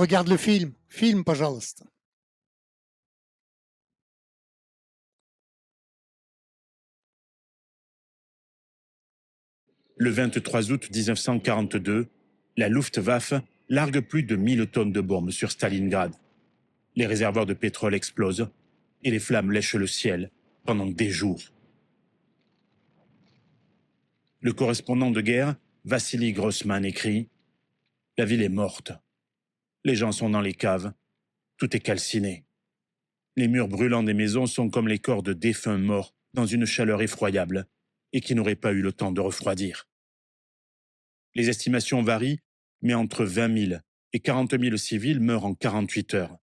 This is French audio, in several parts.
regarde le film. Film, пожалуйста. Le 23 août 1942, la Luftwaffe largue plus de 1000 tonnes de bombes sur Stalingrad. Les réservoirs de pétrole explosent et les flammes lèchent le ciel pendant des jours. Le correspondant de guerre, Vassili Grossman, écrit « La ville est morte. Les gens sont dans les caves. Tout est calciné. Les murs brûlants des maisons sont comme les corps de défunts morts dans une chaleur effroyable et qui n'auraient pas eu le temps de refroidir. Les estimations varient, mais entre 20 000 et 40 000 civils meurent en 48 heures.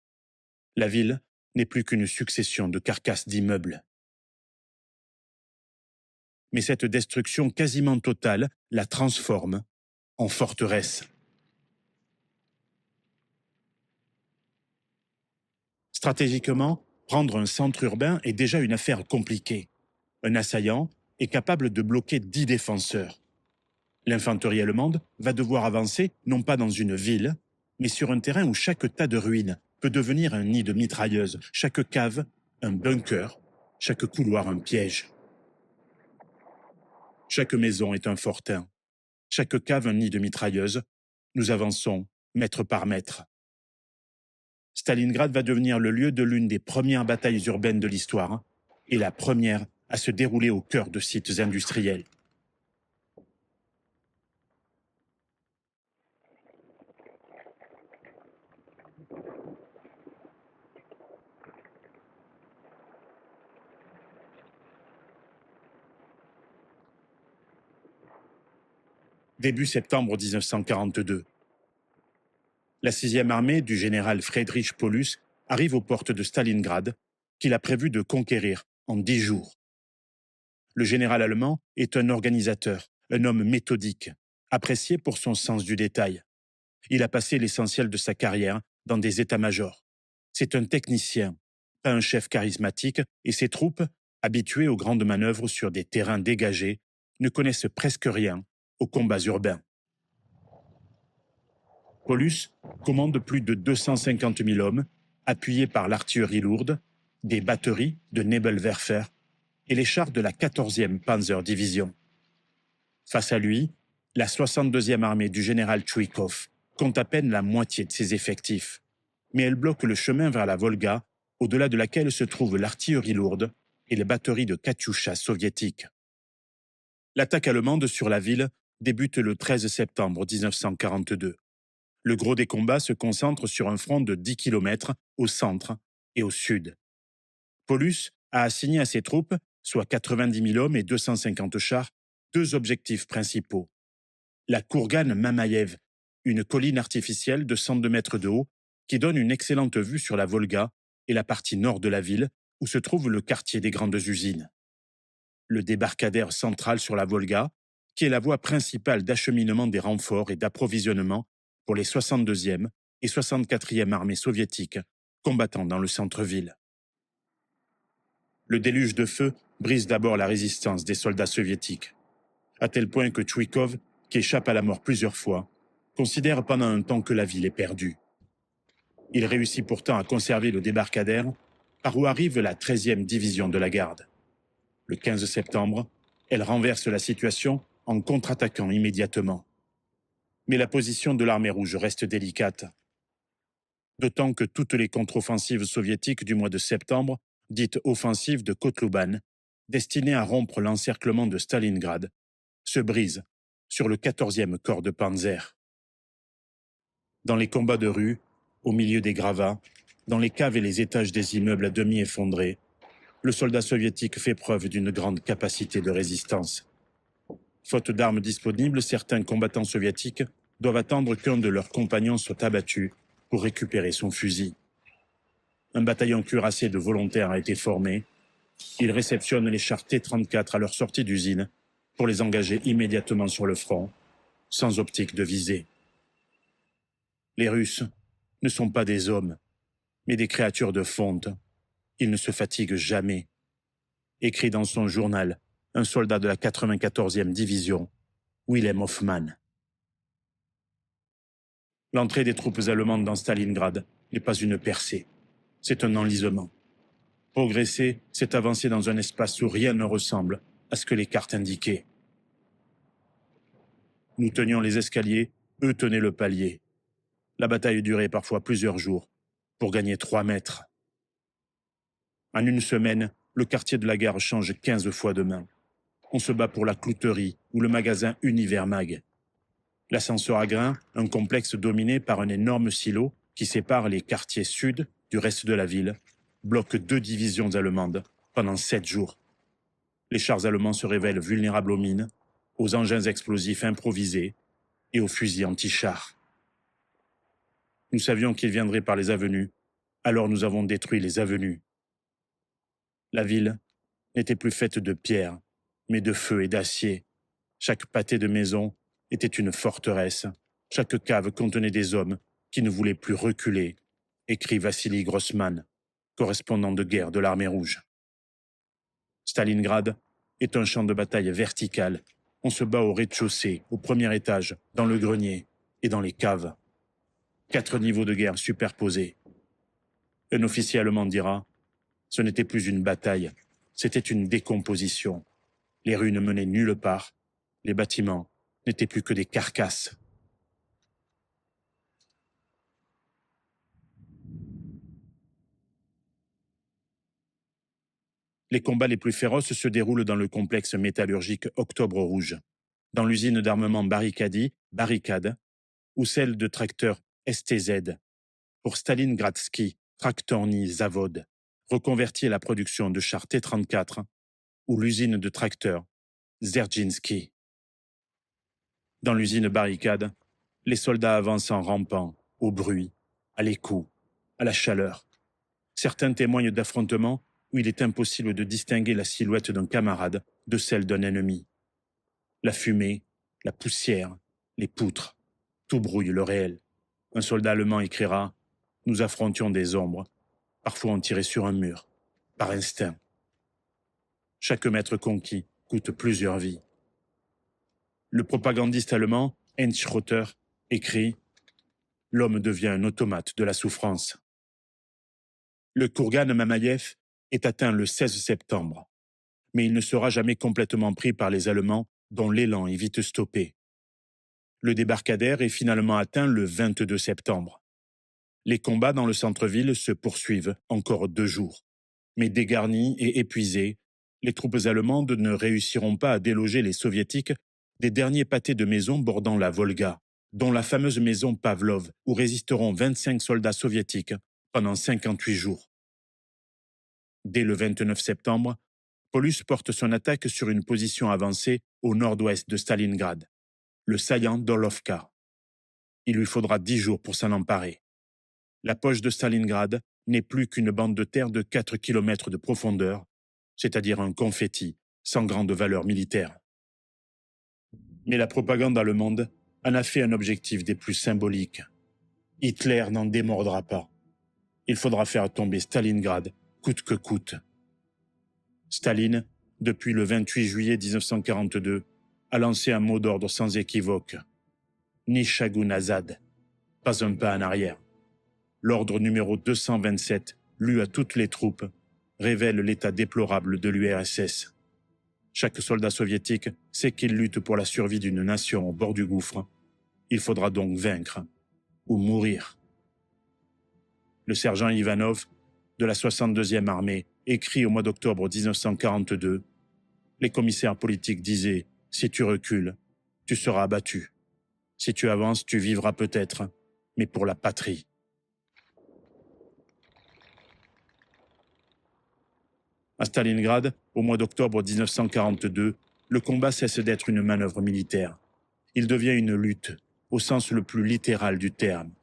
La ville n'est plus qu'une succession de carcasses d'immeubles. Mais cette destruction quasiment totale la transforme en forteresse. Stratégiquement, prendre un centre urbain est déjà une affaire compliquée. Un assaillant est capable de bloquer 10 défenseurs. L'infanterie allemande va devoir avancer non pas dans une ville, mais sur un terrain où chaque tas de ruines peut devenir un nid de mitrailleuses, chaque cave un bunker, chaque couloir un piège. Chaque maison est un fortin, chaque cave un nid de mitrailleuses. Nous avançons mètre par mètre. Stalingrad va devenir le lieu de l'une des premières batailles urbaines de l'histoire et la première à se dérouler au cœur de sites industriels. Début septembre 1942. La 6e armée du général Friedrich Paulus arrive aux portes de Stalingrad, qu'il a prévu de conquérir en 10 jours. Le général allemand est un organisateur, un homme méthodique, apprécié pour son sens du détail. Il a passé l'essentiel de sa carrière dans des états-majors. C'est un technicien, pas un chef charismatique, et ses troupes, habituées aux grandes manœuvres sur des terrains dégagés, ne connaissent presque rien aux combats urbains. Paulus commande plus de 250 000 hommes, appuyés par l'artillerie lourde, des batteries de Nebelwerfer et les chars de la 14e Panzer Division. Face à lui, la 62e armée du général Tchoïkov compte à peine la moitié de ses effectifs, mais elle bloque le chemin vers la Volga, au-delà de laquelle se trouve l'artillerie lourde et les batteries de Katyusha soviétiques. L'attaque allemande sur la ville débute le 13 septembre 1942. Le gros des combats se concentre sur un front de 10 km au centre et au sud. Paulus a assigné à ses troupes, soit 90 000 hommes et 250 chars, 2 objectifs principaux. La Kourgan Mamaïev, une colline artificielle de 102 mètres de haut qui donne une excellente vue sur la Volga et la partie nord de la ville où se trouve le quartier des grandes usines. Le débarcadère central sur la Volga, qui est la voie principale d'acheminement des renforts et d'approvisionnement pour les 62e et 64e armées soviétiques combattant dans le centre-ville. Le déluge de feu brise d'abord la résistance des soldats soviétiques, à tel point que Tchoïkov, qui échappe à la mort plusieurs fois, considère pendant un temps que la ville est perdue. Il réussit pourtant à conserver le débarcadère, par où arrive la 13e division de la garde. Le 15 septembre, elle renverse la situation en contre-attaquant immédiatement. Mais la position de l'armée rouge reste délicate. D'autant que toutes les contre-offensives soviétiques du mois de septembre, dites offensives de Kotlouban, destinées à rompre l'encerclement de Stalingrad, se brisent sur le 14e corps de Panzer. Dans les combats de rue, au milieu des gravats, dans les caves et les étages des immeubles à demi effondrés, le soldat soviétique fait preuve d'une grande capacité de résistance. Faute d'armes disponibles, certains combattants soviétiques doivent attendre qu'un de leurs compagnons soit abattu pour récupérer son fusil. Un bataillon cuirassé de volontaires a été formé. Il réceptionne les chars T-34 à leur sortie d'usine pour les engager immédiatement sur le front, sans optique de visée. Les Russes ne sont pas des hommes, mais des créatures de fonte. Ils ne se fatiguent jamais. Écrit dans son journal un soldat de la 94e division, Wilhelm Hoffmann. L'entrée des troupes allemandes dans Stalingrad n'est pas une percée, c'est un enlisement. Progresser, c'est avancer dans un espace où rien ne ressemble à ce que les cartes indiquaient. Nous tenions les escaliers, eux tenaient le palier. La bataille durait parfois plusieurs jours pour gagner 3 mètres. En une semaine, le quartier de la gare change 15 fois de main. On se bat pour la clouterie ou le magasin Univers Mag. L'ascenseur à grains, un complexe dominé par un énorme silo qui sépare les quartiers sud du reste de la ville, bloque 2 divisions allemandes pendant 7 jours. Les chars allemands se révèlent vulnérables aux mines, aux engins explosifs improvisés et aux fusils anti-chars. Nous savions qu'ils viendraient par les avenues, alors nous avons détruit les avenues. La ville n'était plus faite de pierre, mais de feu et d'acier. Chaque pâté de maison était une forteresse. Chaque cave contenait des hommes qui ne voulaient plus reculer, écrit Vassili Grossman, correspondant de guerre de l'Armée rouge. Stalingrad est un champ de bataille vertical. On se bat au rez-de-chaussée, au premier étage, dans le grenier et dans les caves. 4 niveaux de guerre superposés. Un officier allemand dira « Ce n'était plus une bataille, c'était une décomposition. Les rues ne menaient nulle part, les bâtiments n'étaient plus que des carcasses. » Les combats les plus féroces se déroulent dans le complexe métallurgique Octobre Rouge, dans l'usine d'armement Barricadi, Barricade, ou celle de tracteurs STZ, pour Stalingradsky Traktorny Zavod, reconverti à la production de chars T-34, ou l'usine de tracteurs Dzerzhinsky. Dans l'usine Barricade, les soldats avancent en rampant, au bruit, à les coups, à la chaleur. Certains témoignent d'affrontements où il est impossible de distinguer la silhouette d'un camarade de celle d'un ennemi. La fumée, la poussière, les poutres, tout brouille le réel. Un soldat allemand écrira « Nous affrontions des ombres. Parfois on tirait sur un mur, par instinct. » Chaque mètre conquis coûte plusieurs vies. Le propagandiste allemand, Heinz Schrotter, écrit « L'homme devient un automate de la souffrance. » Le Kourgan Mamaïev est atteint le 16 septembre, mais il ne sera jamais complètement pris par les Allemands dont l'élan est vite stoppé. Le débarcadère est finalement atteint le 22 septembre. Les combats dans le centre-ville se poursuivent encore 2 jours. Mais dégarnis et épuisés, les troupes allemandes ne réussiront pas à déloger les soviétiques des derniers pâtés de maisons bordant la Volga, dont la fameuse maison Pavlov, où résisteront 25 soldats soviétiques pendant 58 jours. Dès le 29 septembre, Paulus porte son attaque sur une position avancée au nord-ouest de Stalingrad, le saillant d'Orlovka. Il lui faudra 10 jours pour s'en emparer. La poche de Stalingrad n'est plus qu'une bande de terre de 4 km de profondeur, c'est-à-dire un confetti, sans grande valeur militaire. Mais la propagande allemande en a fait un objectif des plus symboliques. Hitler n'en démordra pas. Il faudra faire tomber Stalingrad, coûte que coûte. Staline, depuis le 28 juillet 1942, a lancé un mot d'ordre sans équivoque. Ni Shagun Azad, pas un pas en arrière. L'ordre numéro 227, lu à toutes les troupes, révèle l'état déplorable de l'URSS. Chaque soldat soviétique sait qu'il lutte pour la survie d'une nation au bord du gouffre. Il faudra donc vaincre ou mourir. Le sergent Ivanov, de la 62e armée, écrit au mois d'octobre 1942, « Les commissaires politiques disaient « Si tu recules, tu seras abattu. Si tu avances, tu vivras peut-être, mais pour la patrie. » À Stalingrad, au mois d'octobre 1942, le combat cesse d'être une manœuvre militaire. Il devient une lutte, au sens le plus littéral du terme.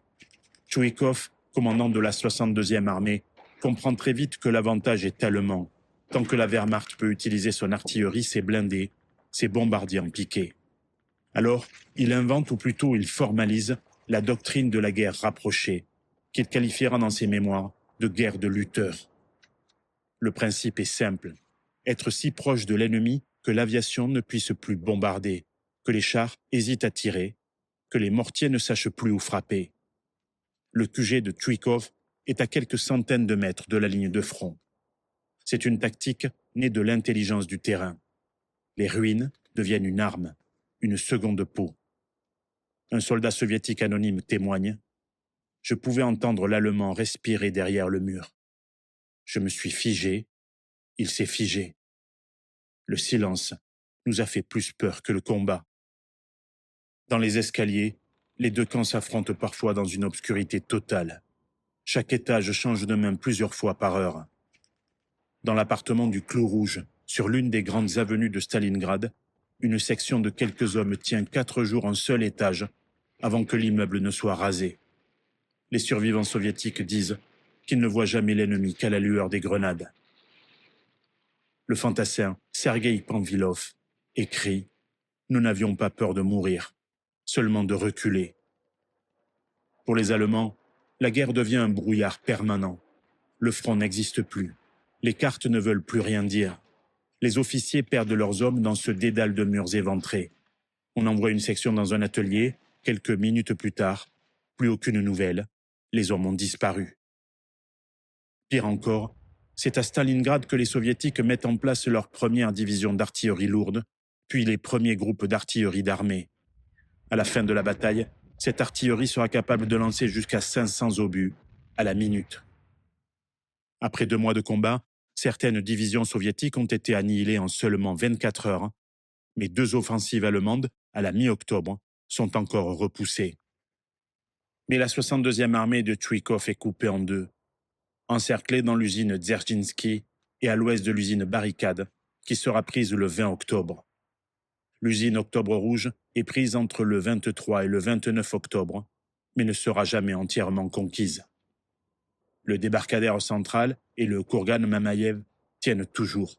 Tchouikov, commandant de la 62e armée, comprend très vite que l'avantage est allemand, tant que la Wehrmacht peut utiliser son artillerie, ses blindés, ses bombardiers en piqué. Alors, il invente, ou plutôt il formalise, la doctrine de la guerre rapprochée, qu'il qualifiera dans ses mémoires de guerre de lutteurs. Le principe est simple, être si proche de l'ennemi que l'aviation ne puisse plus bombarder, que les chars hésitent à tirer, que les mortiers ne sachent plus où frapper. Le QG de Tchuikov est à quelques centaines de mètres de la ligne de front. C'est une tactique née de l'intelligence du terrain. Les ruines deviennent une arme, une seconde peau. Un soldat soviétique anonyme témoigne: je pouvais entendre l'Allemand respirer derrière le mur. Je me suis figé, il s'est figé. Le silence nous a fait plus peur que le combat. Dans les escaliers, les deux camps s'affrontent parfois dans une obscurité totale. Chaque étage change de main plusieurs fois par heure. Dans l'appartement du Clos Rouge, sur l'une des grandes avenues de Stalingrad, une section de quelques hommes tient 4 jours un seul étage avant que l'immeuble ne soit rasé. Les survivants soviétiques disent qu'ils ne voient jamais l'ennemi qu'à la lueur des grenades. Le fantassin Sergueï Panvilov écrit: nous n'avions pas peur de mourir, seulement de reculer. Pour les Allemands, la guerre devient un brouillard permanent. Le front n'existe plus. Les cartes ne veulent plus rien dire. Les officiers perdent leurs hommes dans ce dédale de murs éventrés. On envoie une section dans un atelier, quelques minutes plus tard, plus aucune nouvelle, les hommes ont disparu. Pire encore, c'est à Stalingrad que les Soviétiques mettent en place leur première division d'artillerie lourde, puis les premiers groupes d'artillerie d'armée. À la fin de la bataille, cette artillerie sera capable de lancer jusqu'à 500 obus à la minute. Après 2 mois de combat, certaines divisions soviétiques ont été annihilées en seulement 24 heures, mais 2 offensives allemandes, à la mi-octobre, sont encore repoussées. Mais la 62e armée de Tchuikov est coupée en deux, encerclée dans l'usine Dzerzhinsky et à l'ouest de l'usine Barricade, qui sera prise le 20 octobre. L'usine Octobre Rouge est prise entre le 23 et le 29 octobre, mais ne sera jamais entièrement conquise. Le débarcadère central et le Kourgan Mamayev tiennent toujours.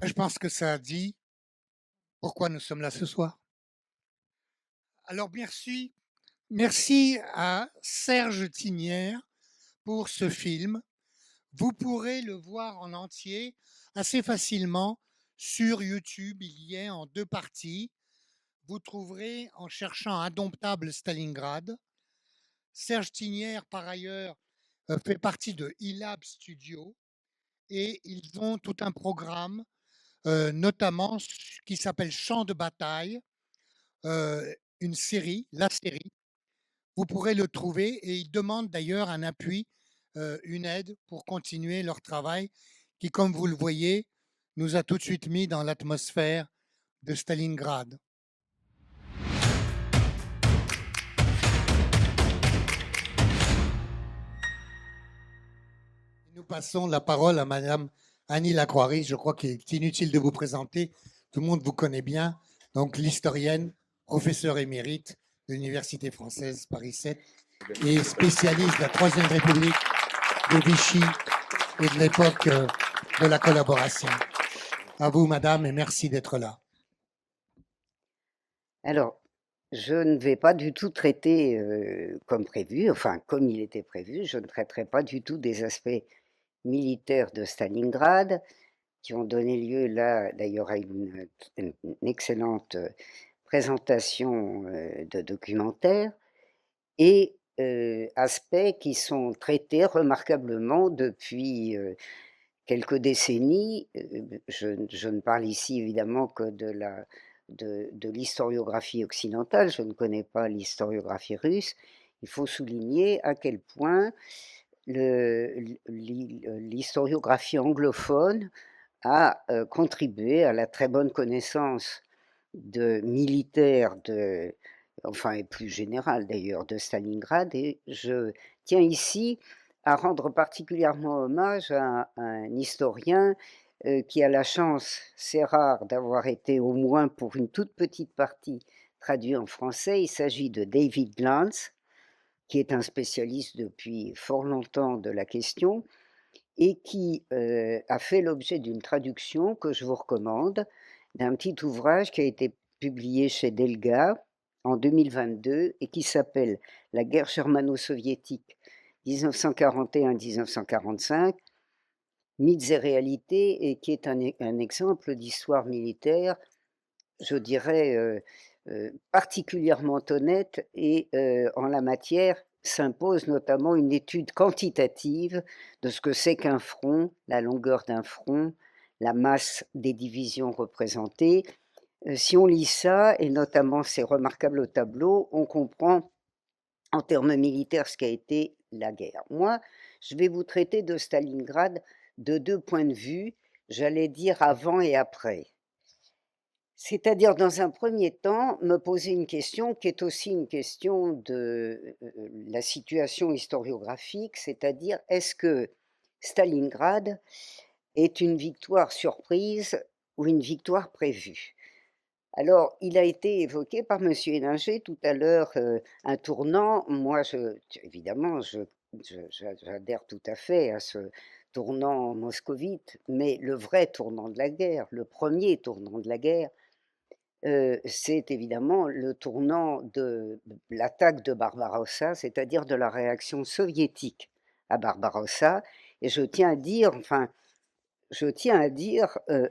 Je pense que ça a dit pourquoi nous sommes là ce soir. Alors merci à Serge Tinière pour ce film. Vous pourrez le voir en entier assez facilement sur YouTube. Il y est en 2 parties. Vous trouverez en cherchant Indomptable Stalingrad. Serge Tinière, par ailleurs, fait partie de eLab Studio et ils ont tout un programme, notamment qui s'appelle Champ de bataille, une série, la série. Vous pourrez le trouver et ils demandent d'ailleurs un appui, une aide pour continuer leur travail qui, comme vous le voyez, nous a tout de suite mis dans l'atmosphère de Stalingrad. Nous passons la parole à Madame Annie Lacroix. Je crois qu'il est inutile de vous présenter. Tout le monde vous connaît bien. Donc, l'historienne, professeure émérite de l'Université française Paris 7 et spécialiste de la Troisième République de Vichy et de l'époque de la collaboration. À vous, Madame, et merci d'être là. Alors, je ne vais pas du tout traiter comme prévu, enfin comme il était prévu, je ne traiterai pas du tout des aspects militaires de Stalingrad, qui ont donné lieu là d'ailleurs à une excellente présentation de documentaire, et aspects qui sont traités remarquablement depuis quelques décennies. Je ne parle ici évidemment que de l'historiographie occidentale, je ne connais pas l'historiographie russe. Il faut souligner à quel point l'historiographie anglophone a contribué à la très bonne connaissance de militaires, enfin et plus générale d'ailleurs, de Stalingrad. Et je tiens ici à rendre particulièrement hommage à un historien qui a la chance, c'est rare, d'avoir été au moins pour une toute petite partie traduit en français. Il s'agit de David Glantz, qui est un spécialiste depuis fort longtemps de la question et qui a fait l'objet d'une traduction que je vous recommande, d'un petit ouvrage qui a été publié chez Delga en 2022 et qui s'appelle « La guerre germano-soviétique 1941-1945 », Mythes et réalités, et qui est un exemple d'histoire militaire, je dirais, particulièrement honnête, et en la matière s'impose notamment une étude quantitative de ce que c'est qu'un front, la longueur d'un front, la masse des divisions représentées. Si on lit ça, et notamment c'est remarquable au tableau, on comprend en termes militaires ce qu'a été la guerre. Moi, je vais vous traiter de Stalingrad de 2 points de vue, j'allais dire avant et après. C'est-à-dire, dans un premier temps, me poser une question qui est aussi une question de la situation historiographique, c'est-à-dire, est-ce que Stalingrad est une victoire surprise ou une victoire prévue? Alors, il a été évoqué par monsieur Héninger tout à l'heure, un tournant. Moi, évidemment, j'adhère tout à fait à ce tournant moscovite, mais le vrai tournant de la guerre, le premier tournant de la guerre, c'est évidemment le tournant de l'attaque de Barbarossa, c'est-à-dire de la réaction soviétique à Barbarossa. Et je tiens à dire,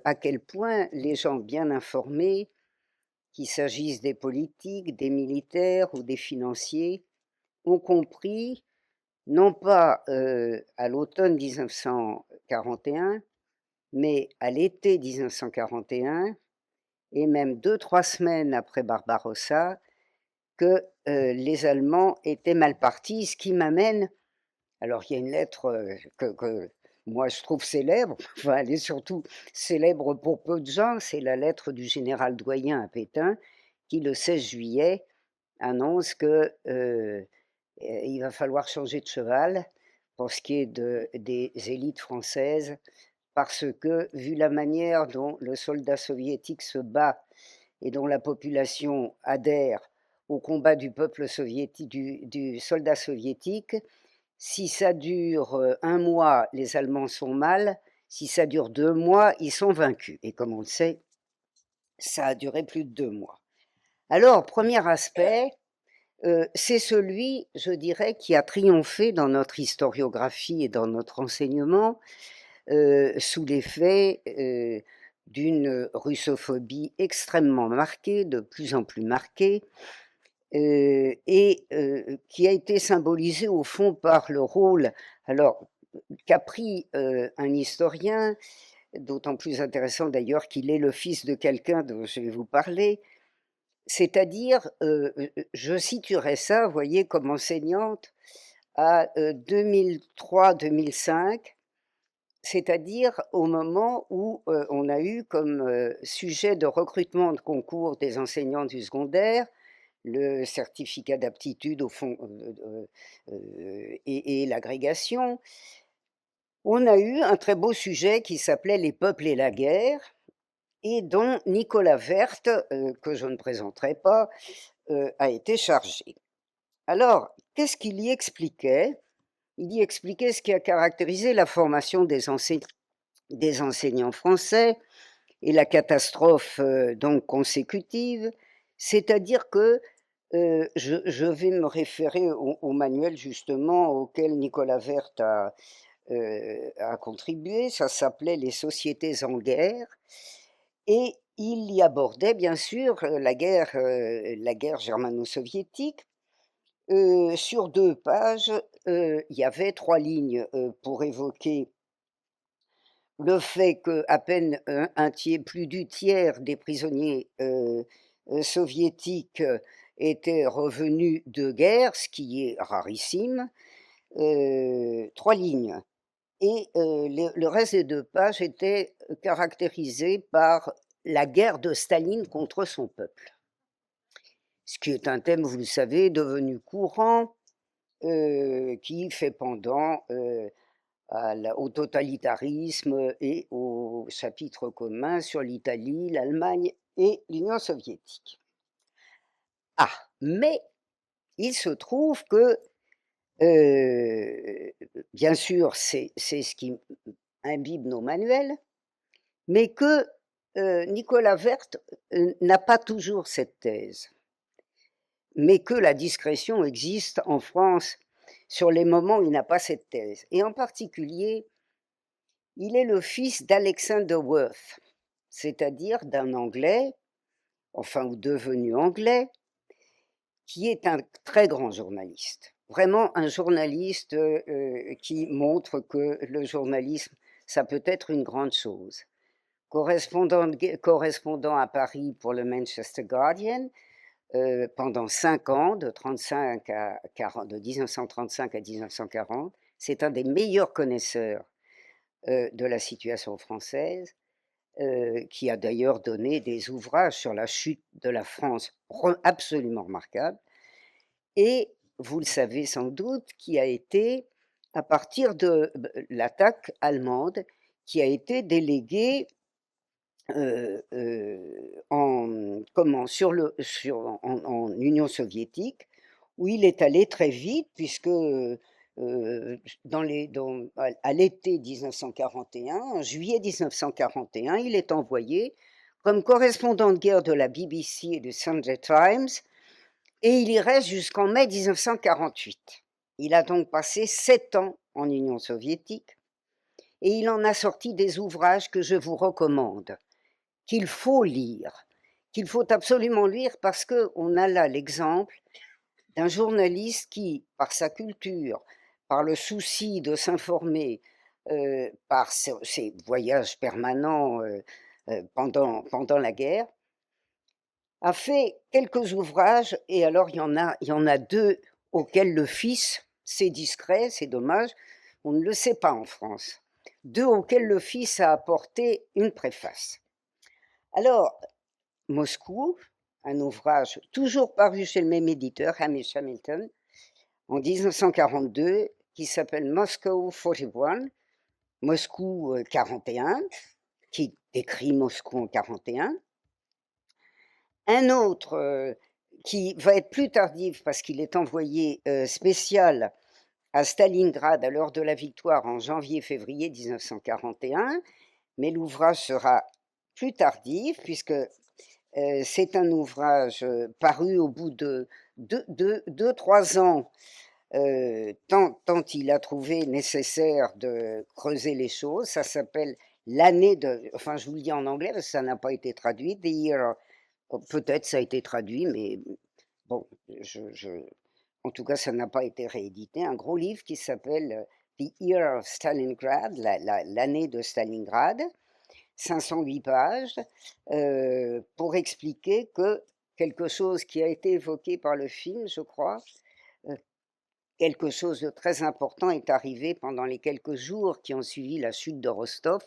à quel point les gens bien informés, qu'il s'agisse des politiques, des militaires ou des financiers, ont compris, non pas à l'automne 1941, mais à l'été 1941, et même 2-3 semaines après Barbarossa, que les Allemands étaient mal partis, ce qui m'amène, alors il y a une lettre que moi je trouve célèbre, enfin elle est surtout célèbre pour peu de gens, c'est la lettre du général Doyen à Pétain, qui le 16 juillet annonce que il va falloir changer de cheval pour ce qui est des élites françaises, parce que, vu la manière dont le soldat soviétique se bat et dont la population adhère au combat du peuple soviétique, du soldat soviétique, si ça dure 1 mois, les Allemands sont mal, si ça dure 2 mois, ils sont vaincus. Et comme on le sait, ça a duré plus de 2 mois. Alors, premier aspect, c'est celui, je dirais, qui a triomphé dans notre historiographie et dans notre enseignement, sous l'effet d'une russophobie extrêmement marquée, de plus en plus marquée, et qui a été symbolisée au fond par le rôle qu'a pris un historien, d'autant plus intéressant d'ailleurs qu'il est le fils de quelqu'un dont je vais vous parler, c'est-à-dire, je situerais ça, vous voyez, comme enseignante à 2003-2005, c'est-à-dire au moment où on a eu comme sujet de recrutement de concours des enseignants du secondaire le certificat d'aptitude au fond et l'agrégation. On a eu un très beau sujet qui s'appelait Les peuples et la guerre, et dont Nicolas Werth, que je ne présenterai pas, a été chargé. Alors, qu'est-ce qu'il y expliquait? Il y expliquait ce qui a caractérisé la formation des enseignants français et la catastrophe donc consécutive, c'est-à-dire que je vais me référer au manuel justement auquel Nicolas Werth a contribué, ça s'appelait Les sociétés en guerre, et il y abordait bien sûr la guerre germano-soviétique. Sur 2 pages, il y avait 3 lignes pour évoquer le fait qu'à peine plus du tiers des prisonniers soviétiques étaient revenus de guerre, ce qui est rarissime. 3 lignes. Et le reste des 2 pages était caractérisé par la guerre de Staline contre son peuple. Ce qui est un thème, vous le savez, devenu courant, qui fait pendant au totalitarisme et au chapitre commun sur l'Italie, l'Allemagne et l'Union soviétique. Ah, mais il se trouve que, bien sûr, c'est ce qui imbibe nos manuels, mais que Nicolas Werth n'a pas toujours cette thèse, mais que la discrétion existe en France sur les moments où il n'a pas cette thèse. Et en particulier, Il est le fils d'Alexander Worth, c'est-à-dire d'un Anglais, enfin ou devenu Anglais, qui est un très grand journaliste. Vraiment un journaliste qui montre que le journalisme, ça peut être une grande chose. Correspondant à Paris pour le Manchester Guardian pendant 5 ans, de 1935 à 1940. C'est un des meilleurs connaisseurs de la situation française, qui a d'ailleurs donné des ouvrages sur la chute de la France absolument remarquables. Et vous le savez sans doute, qui a été, à partir de l'attaque allemande, qui a été délégué en Union soviétique, où il est allé très vite, puisque à l'été 1941, en juillet 1941, il est envoyé comme correspondant de guerre de la BBC et du Sunday Times, et il y reste jusqu'en mai 1948. Il a donc passé 7 ans en Union soviétique, et il en a sorti des ouvrages que je vous recommande, qu'il faut lire, qu'il faut absolument lire, parce qu'on a là l'exemple d'un journaliste qui, par sa culture, par le souci de s'informer, par ses voyages permanents pendant la guerre, a fait quelques ouvrages, et alors il y en a 2 auxquels le fils, c'est discret, c'est dommage, on ne le sait pas en France, 2 auxquels le fils a apporté une préface. Alors, Moscou, un ouvrage toujours paru chez le même éditeur, Hamish Hamilton, en 1942, qui s'appelle Moscow 41, Moscou 41, qui décrit Moscou en 41. Un autre qui va être plus tardif parce qu'il est envoyé spécial à Stalingrad à l'heure de la victoire en janvier-février 1941, mais l'ouvrage sera plus tardif puisque c'est un ouvrage paru au bout de 2-3 ans, tant il a trouvé nécessaire de creuser les choses. Ça s'appelle l'année de... Enfin, je vous le dis en anglais parce que ça n'a pas été traduit. The Year, peut-être ça a été traduit, mais bon, en tout cas, ça n'a pas été réédité. Un gros livre qui s'appelle The Year of Stalingrad, l'année de Stalingrad. 508 pages, pour expliquer que quelque chose qui a été évoqué par le film, je crois, quelque chose de très important est arrivé pendant les quelques jours qui ont suivi la chute de Rostov,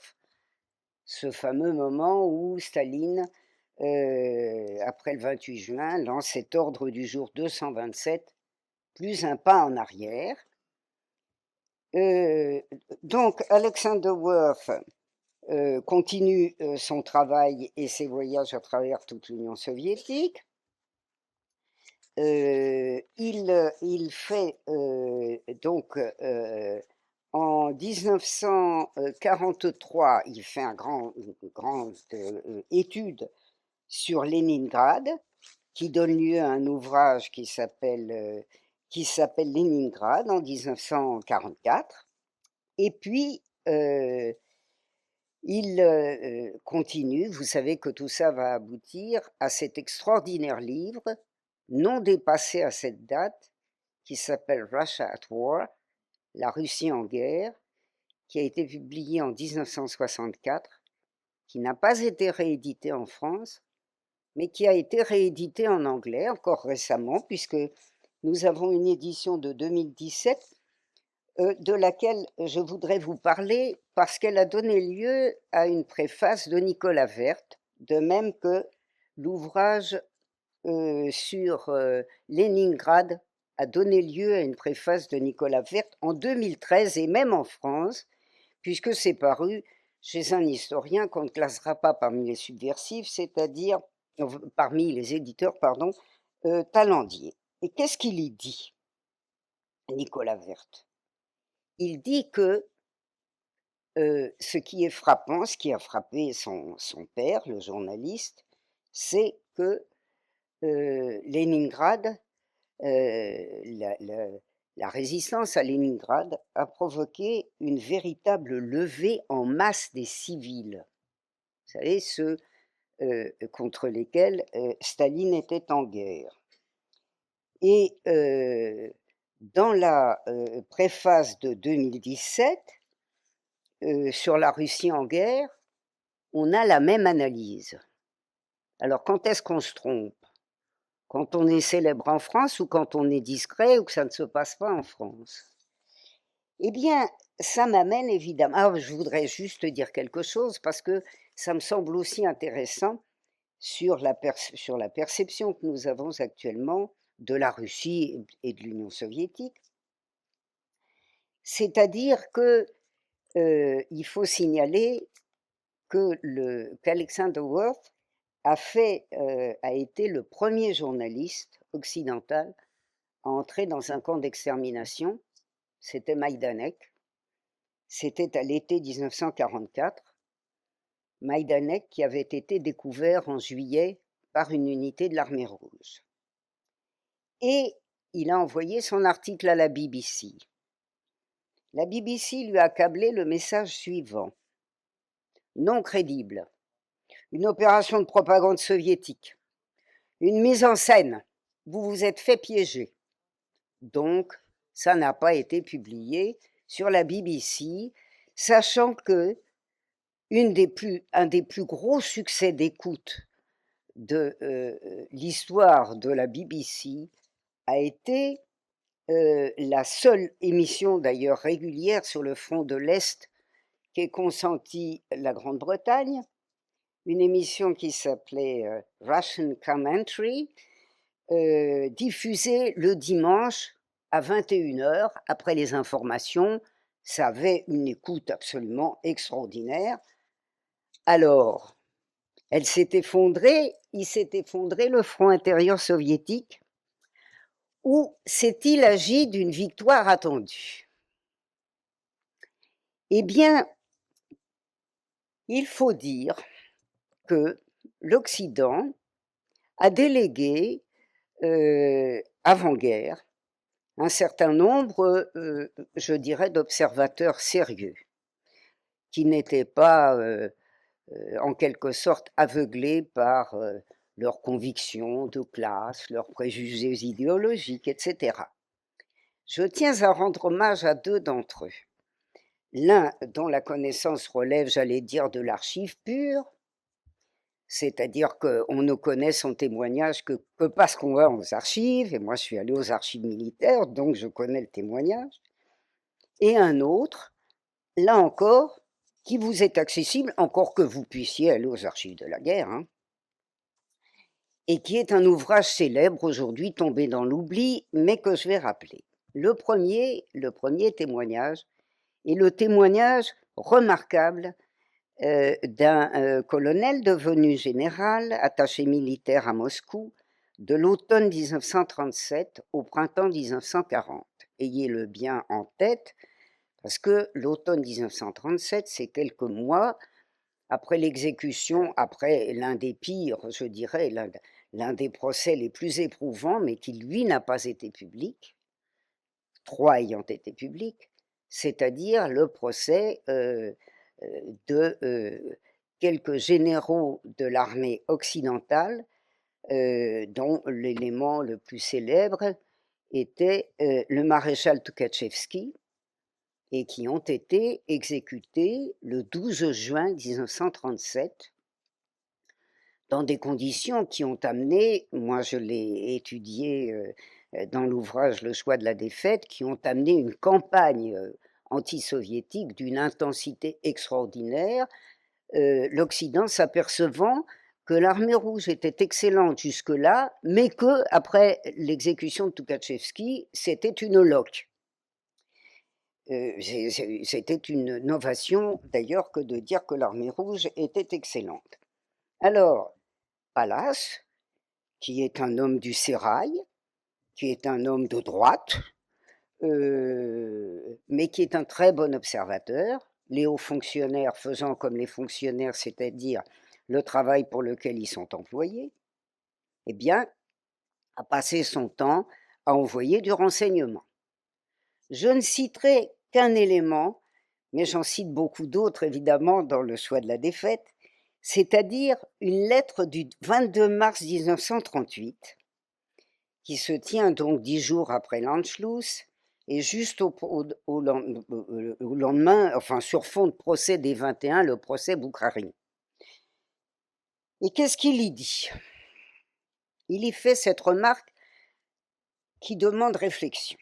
ce fameux moment où Staline, après le 28 juin, lance cet ordre du jour 227, plus un pas en arrière. Donc, Alexander Worth continue son travail et ses voyages à travers toute l'Union soviétique. Il fait donc en 1943, il fait une grande étude sur Leningrad, qui donne lieu à un ouvrage qui s'appelle Leningrad en 1944. Et puis, il continue, vous savez que tout ça va aboutir à cet extraordinaire livre, non dépassé à cette date, qui s'appelle Russia at War, La Russie en guerre, qui a été publié en 1964, qui n'a pas été réédité en France, mais qui a été réédité en anglais encore récemment, puisque nous avons une édition de 2017 de laquelle je voudrais vous parler parce qu'elle a donné lieu à une préface de Nicolas Werth, de même que l'ouvrage sur Leningrad a donné lieu à une préface de Nicolas Werth en 2013 et même en France, puisque c'est paru chez un historien qu'on ne classera pas parmi les subversifs, c'est-à-dire parmi les éditeurs, pardon, Talandier. Et qu'est-ce qu'il y dit, Nicolas Werth? Il dit que ce qui est frappant, ce qui a frappé son père, le journaliste, c'est que Leningrad, la résistance à Léningrad a provoqué une véritable levée en masse des civils. Vous savez, ceux contre lesquels Staline était en guerre. Et dans la préface de 2017, sur la Russie en guerre, on a la même analyse. Alors, quand est-ce qu'on se trompe? Quand on est célèbre en France ou quand on est discret ou que ça ne se passe pas en France? Eh bien, ça m'amène évidemment... Alors, je voudrais juste dire quelque chose parce que ça me semble aussi intéressant sur la perception que nous avons actuellement de la Russie et de l'Union soviétique. C'est-à-dire que il faut signaler qu'Alexander Worth a été le premier journaliste occidental à entrer dans un camp d'extermination. C'était Majdanek. C'était à l'été 1944. Majdanek qui avait été découvert en juillet par une unité de l'armée rouge. Et il a envoyé son article à la BBC. La BBC lui a accablé le message suivant. Non crédible. Une opération de propagande soviétique. Une mise en scène. Vous vous êtes fait piéger. Donc, ça n'a pas été publié sur la BBC, sachant que un des plus gros succès d'écoute de l'histoire de la BBC a été la seule émission d'ailleurs régulière sur le front de l'Est qu'ait consentie la Grande-Bretagne, une émission qui s'appelait Russian Commentary, diffusée le dimanche à 21h après les informations. Ça avait une écoute absolument extraordinaire. Alors, il s'est effondré le front intérieur soviétique, ou s'est-il agi d'une victoire attendue? Eh bien, il faut dire que l'Occident a délégué avant-guerre un certain nombre, je dirais, d'observateurs sérieux, qui n'étaient pas en quelque sorte aveuglés par leurs convictions de classe, leurs préjugés idéologiques, etc. Je tiens à rendre hommage à deux d'entre eux. L'un dont la connaissance relève, j'allais dire, de l'archive pure, c'est-à-dire qu'on ne connaît son témoignage que parce qu'on va aux archives, et moi je suis allé aux archives militaires, donc je connais le témoignage, et un autre, là encore, qui vous est accessible, encore que vous puissiez aller aux archives de la guerre, hein, et qui est un ouvrage célèbre aujourd'hui tombé dans l'oubli, mais que je vais rappeler. Le premier témoignage est le témoignage remarquable d'un colonel devenu général, attaché militaire à Moscou, de l'automne 1937 au printemps 1940. Ayez-le bien en tête, parce que l'automne 1937, c'est quelques mois après l'exécution, après l'un des pires, je dirais, l'un des procès les plus éprouvants, mais qui, lui, n'a pas été public, 3 ayant été publics, c'est-à-dire le procès de quelques généraux de l'armée occidentale, dont l'élément le plus célèbre était le maréchal Tukhachevski, et qui ont été exécutés le 12 juin 1937 dans des conditions qui ont amené, moi je l'ai étudié dans l'ouvrage Le choix de la défaite, qui ont amené une campagne anti-soviétique d'une intensité extraordinaire, l'Occident s'apercevant que l'armée rouge était excellente jusque-là, mais que après l'exécution de Tukhachevski, c'était une loque. C'était une novation d'ailleurs que de dire que l'armée rouge était excellente. Alors, Pallas, qui est un homme du sérail, qui est un homme de droite, mais qui est un très bon observateur, les hauts fonctionnaires faisant comme les fonctionnaires, c'est-à-dire le travail pour lequel ils sont employés, eh bien, a passé son temps à envoyer du renseignement. Je ne citerai qu'un élément, mais j'en cite beaucoup d'autres évidemment dans Le choix de la défaite, c'est-à-dire une lettre du 22 mars 1938, qui se tient donc 10 jours après l'Anschluss, et juste au lendemain, enfin sur fond de procès des 21, le procès Boukharin. Et qu'est-ce qu'il y dit? Il y fait cette remarque qui demande réflexion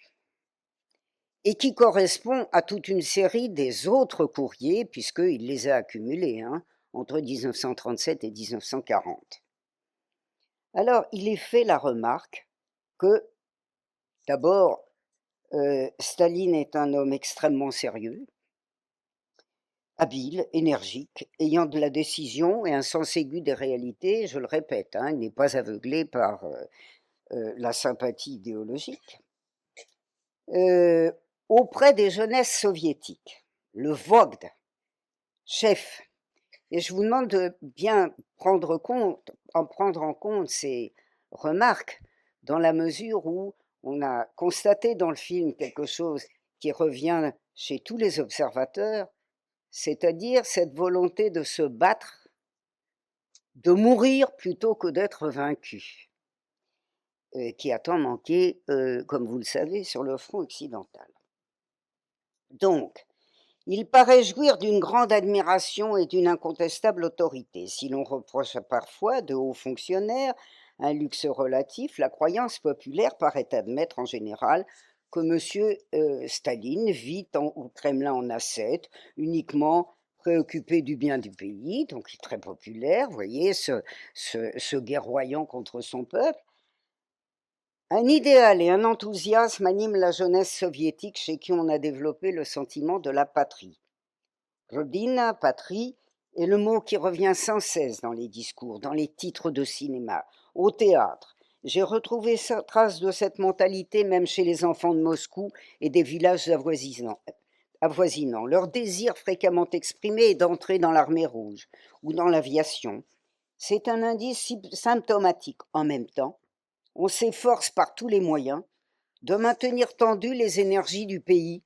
et qui correspond à toute une série des autres courriers, puisqu'il les a accumulés entre 1937 et 1940. Alors, il y fait la remarque que, d'abord, Staline est un homme extrêmement sérieux, habile, énergique, ayant de la décision et un sens aigu des réalités, je le répète, il n'est pas aveuglé par la sympathie idéologique, auprès des jeunesses soviétiques, le Vogd, chef. Et je vous demande de bien prendre en compte ces remarques, dans la mesure où on a constaté dans le film quelque chose qui revient chez tous les observateurs, c'est-à-dire cette volonté de se battre, de mourir plutôt que d'être vaincu, qui a tant manqué, comme vous le savez, sur le front occidental. Donc, il paraît jouir d'une grande admiration et d'une incontestable autorité. Si l'on reproche parfois de hauts fonctionnaires un luxe relatif, la croyance populaire paraît admettre en général que M. Staline vit au Kremlin en ascète, uniquement préoccupé du bien du pays, donc il est très populaire, vous voyez, ce guerroyant contre son peuple. Un idéal et un enthousiasme animent la jeunesse soviétique chez qui on a développé le sentiment de la patrie. Rodina, patrie, est le mot qui revient sans cesse dans les discours, dans les titres de cinéma, au théâtre. J'ai retrouvé trace de cette mentalité même chez les enfants de Moscou et des villages avoisinants. Leur désir fréquemment exprimé est d'entrer dans l'armée rouge ou dans l'aviation. C'est un indice symptomatique. En même temps, on s'efforce par tous les moyens de maintenir tendues les énergies du pays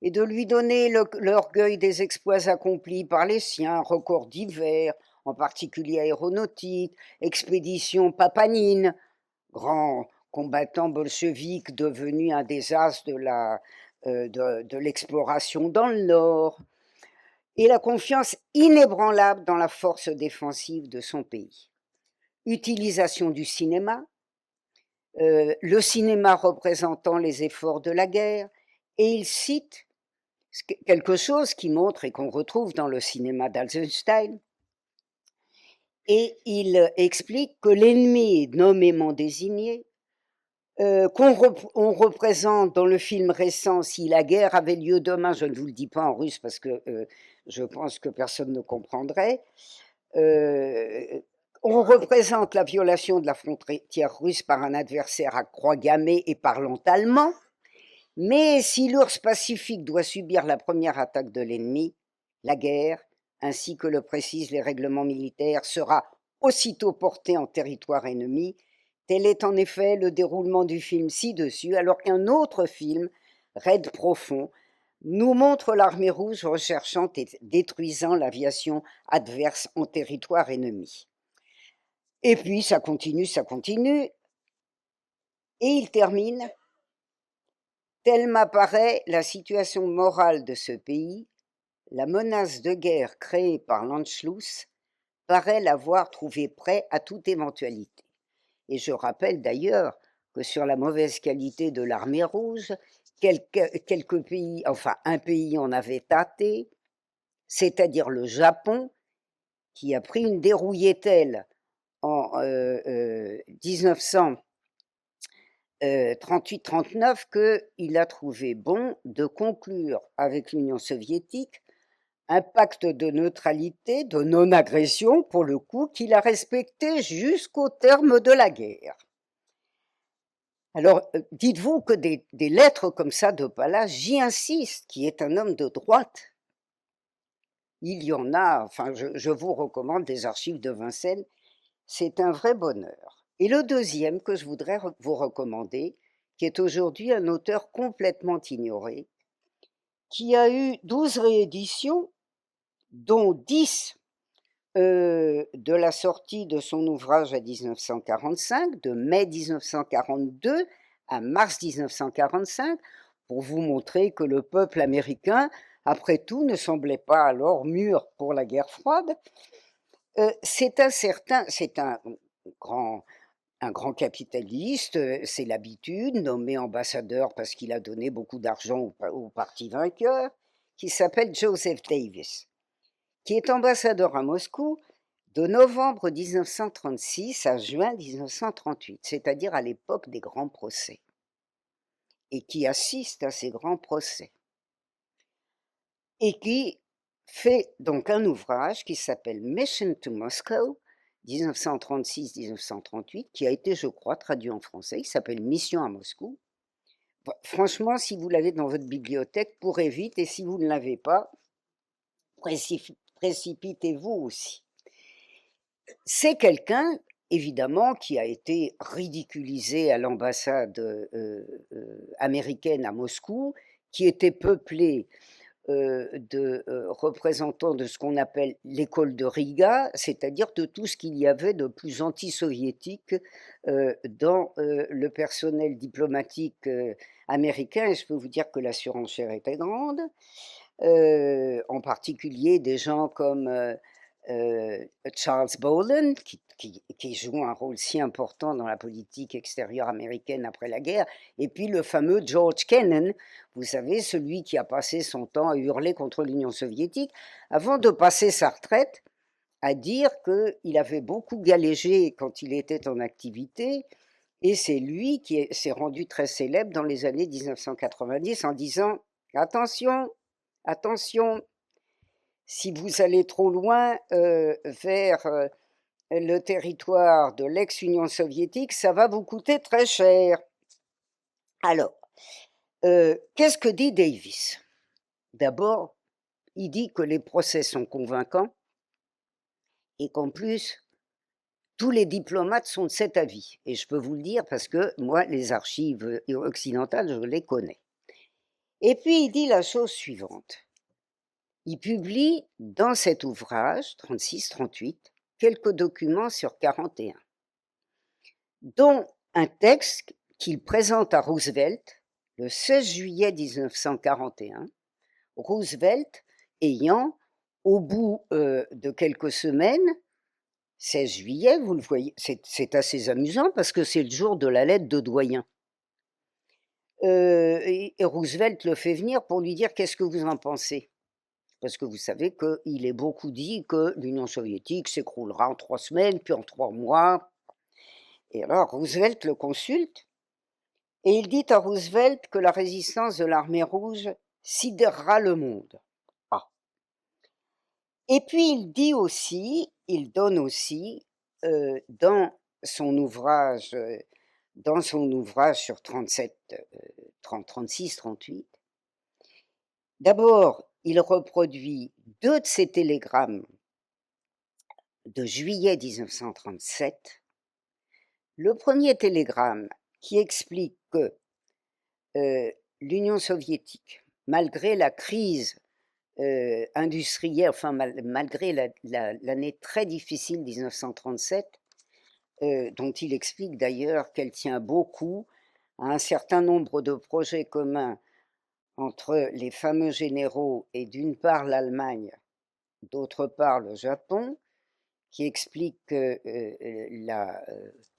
et de lui donner l'orgueil des exploits accomplis par les siens, records divers, en particulier aéronautiques, expédition Papanine, grand combattant bolchevique devenu un des as de l'exploration dans le Nord, et la confiance inébranlable dans la force défensive de son pays. Utilisation du cinéma, le cinéma représentant les efforts de la guerre, et il cite quelque chose qui montre et qu'on retrouve dans le cinéma d'Eisenstein, et il explique que l'ennemi est nommément désigné, qu'on représente dans le film récent, si la guerre avait lieu demain, je ne vous le dis pas en russe parce que je pense que personne ne comprendrait, on représente la violation de la frontière russe par un adversaire à croix gammée et parlant allemand, mais si l'ours pacifique doit subir la première attaque de l'ennemi, la guerre, ainsi que le précisent les règlements militaires, sera aussitôt portée en territoire ennemi. Tel est en effet le déroulement du film ci-dessus, alors qu'un autre film, Raid profond, nous montre l'armée rouge recherchant et détruisant l'aviation adverse en territoire ennemi. Et puis ça continue, et il termine. Telle m'apparaît la situation morale de ce pays, la menace de guerre créée par l'Anschluss paraît l'avoir trouvé prêt à toute éventualité. Et je rappelle d'ailleurs que sur la mauvaise qualité de l'armée rouge, quelques pays, enfin un pays en avait tâté, c'est-à-dire le Japon, qui a pris une dérouillée telle en 1938-39 qu'il a trouvé bon de conclure avec l'Union soviétique un pacte de neutralité, de non-agression, pour le coup, qu'il a respecté jusqu'au terme de la guerre. Alors, dites-vous que des lettres comme ça de Pallas, j'y insiste, qui est un homme de droite, il y en a, enfin, je vous recommande des archives de Vincennes, c'est un vrai bonheur. Et le deuxième que je voudrais vous recommander, qui est aujourd'hui un auteur complètement ignoré, qui a eu 12 rééditions, dont 10 de la sortie de son ouvrage à 1945, de mai 1942 à mars 1945, pour vous montrer que le peuple américain, après tout, ne semblait pas alors mûr pour la guerre froide. C'est un grand capitaliste, c'est l'habitude, nommé ambassadeur parce qu'il a donné beaucoup d'argent au parti vainqueur, qui s'appelle Joseph Davis, qui est ambassadeur à Moscou de novembre 1936 à juin 1938, c'est-à-dire à l'époque des grands procès, et qui assiste à ces grands procès, et qui fait donc un ouvrage qui s'appelle Mission to Moscow, 1936-1938, qui a été, je crois, traduit en français, il s'appelle Mission à Moscou. Franchement, si vous l'avez dans votre bibliothèque, courez vite, et si vous ne l'avez pas, précipitez-vous aussi. C'est quelqu'un, évidemment, qui a été ridiculisé à l'ambassade américaine à Moscou, qui était peuplé de représentants de ce qu'on appelle l'école de Riga, c'est-à-dire de tout ce qu'il y avait de plus anti-soviétique dans le personnel diplomatique américain, et je peux vous dire que la surenchère était grande, en particulier des gens comme Charles Bolin, qui joue un rôle si important dans la politique extérieure américaine après la guerre, et puis le fameux George Kennan, vous savez, celui qui a passé son temps à hurler contre l'Union soviétique, avant de passer sa retraite, à dire qu'il avait beaucoup galégé quand il était en activité, et c'est lui qui s'est rendu très célèbre dans les années 1990 en disant « Attention, attention, si vous allez trop loin vers le territoire de l'ex-Union soviétique, ça va vous coûter très cher. » Alors, qu'est-ce que dit Davis? D'abord, il dit que les procès sont convaincants et qu'en plus, tous les diplomates sont de cet avis. Et je peux vous le dire parce que moi, les archives occidentales, je les connais. Et puis, il dit la chose suivante. Il publie dans cet ouvrage, 36-38, quelques documents sur 41, dont un texte qu'il présente à Roosevelt le 16 juillet 1941, Roosevelt ayant, au bout de quelques semaines, 16 juillet, vous le voyez, c'est assez amusant parce que c'est le jour de la lettre de doyen. Et Roosevelt le fait venir pour lui dire « Qu'est-ce que vous en pensez ?» Parce que vous savez qu'il est beaucoup dit que l'Union soviétique s'écroulera en 3 semaines, puis en 3 mois. Et alors Roosevelt le consulte, et il dit à Roosevelt que la résistance de l'armée rouge sidérera le monde. Ah. Et puis il donne aussi dans son ouvrage sur 36-38, d'abord, il reproduit 2 de ses télégrammes de juillet 1937. Le premier télégramme qui explique que l'Union soviétique, malgré la crise industrielle, enfin malgré l'année très difficile 1937, dont il explique d'ailleurs qu'elle tient beaucoup à un certain nombre de projets communs entre les fameux généraux et d'une part l'Allemagne, d'autre part le Japon, qui explique que la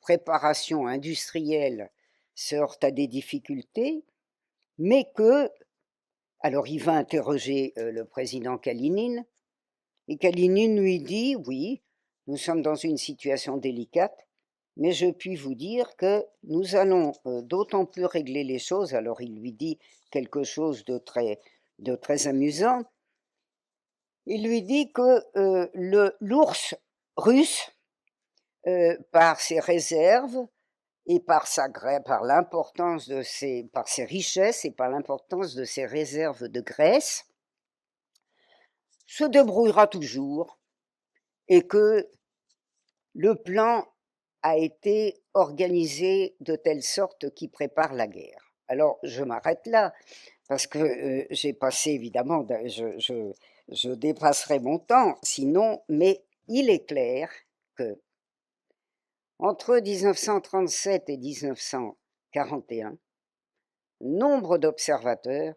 préparation industrielle se heurte à des difficultés, mais que, alors il va interroger le président Kalinine, et Kalinine lui dit « Oui, nous sommes dans une situation délicate, mais je puis vous dire que nous allons d'autant plus régler les choses. » Alors il lui dit quelque chose de très amusant. Il lui dit que l'ours russe, par ses réserves et par l'importance par ses richesses et par l'importance de ses réserves de graisse, se débrouillera toujours, et que le plan a été organisé de telle sorte qu'il prépare la guerre. Alors, je m'arrête là, parce que j'ai passé, évidemment, je dépasserai mon temps, sinon, mais il est clair que entre 1937 et 1941, nombre d'observateurs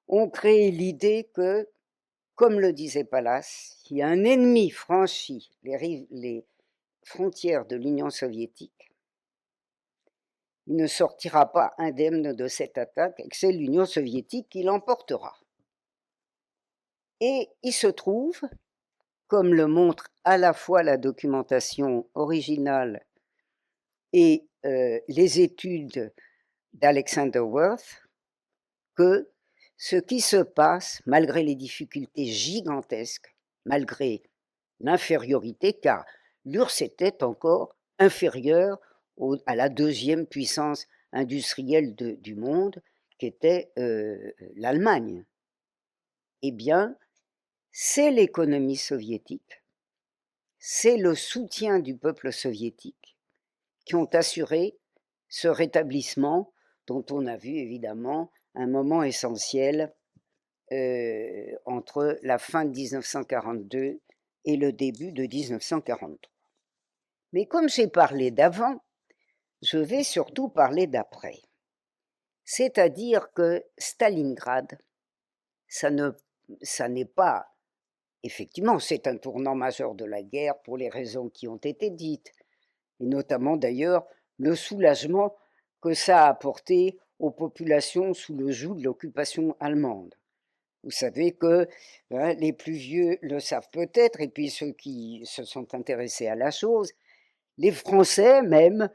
ont créé l'idée que, comme le disait Pallas, si un ennemi franchit les frontières de l'Union soviétique, il ne sortira pas indemne de cette attaque et que c'est l'Union soviétique qui l'emportera. Et il se trouve, comme le montre à la fois la documentation originale et les études d'Alexander Worth, que ce qui se passe, malgré les difficultés gigantesques, malgré l'infériorité, car l'URSS était encore inférieure à la deuxième puissance industrielle du monde, qui était l'Allemagne. Eh bien, c'est l'économie soviétique, c'est le soutien du peuple soviétique qui ont assuré ce rétablissement dont on a vu évidemment un moment essentiel entre la fin de 1942 et le début de 1943. Mais comme j'ai parlé d'avant, je vais surtout parler d'après. C'est-à-dire que Stalingrad, ça n'est pas, effectivement, c'est un tournant majeur de la guerre pour les raisons qui ont été dites, et notamment d'ailleurs le soulagement que ça a apporté aux populations sous le joug de l'occupation allemande. Vous savez que les plus vieux le savent peut-être, et puis ceux qui se sont intéressés à la chose, les Français même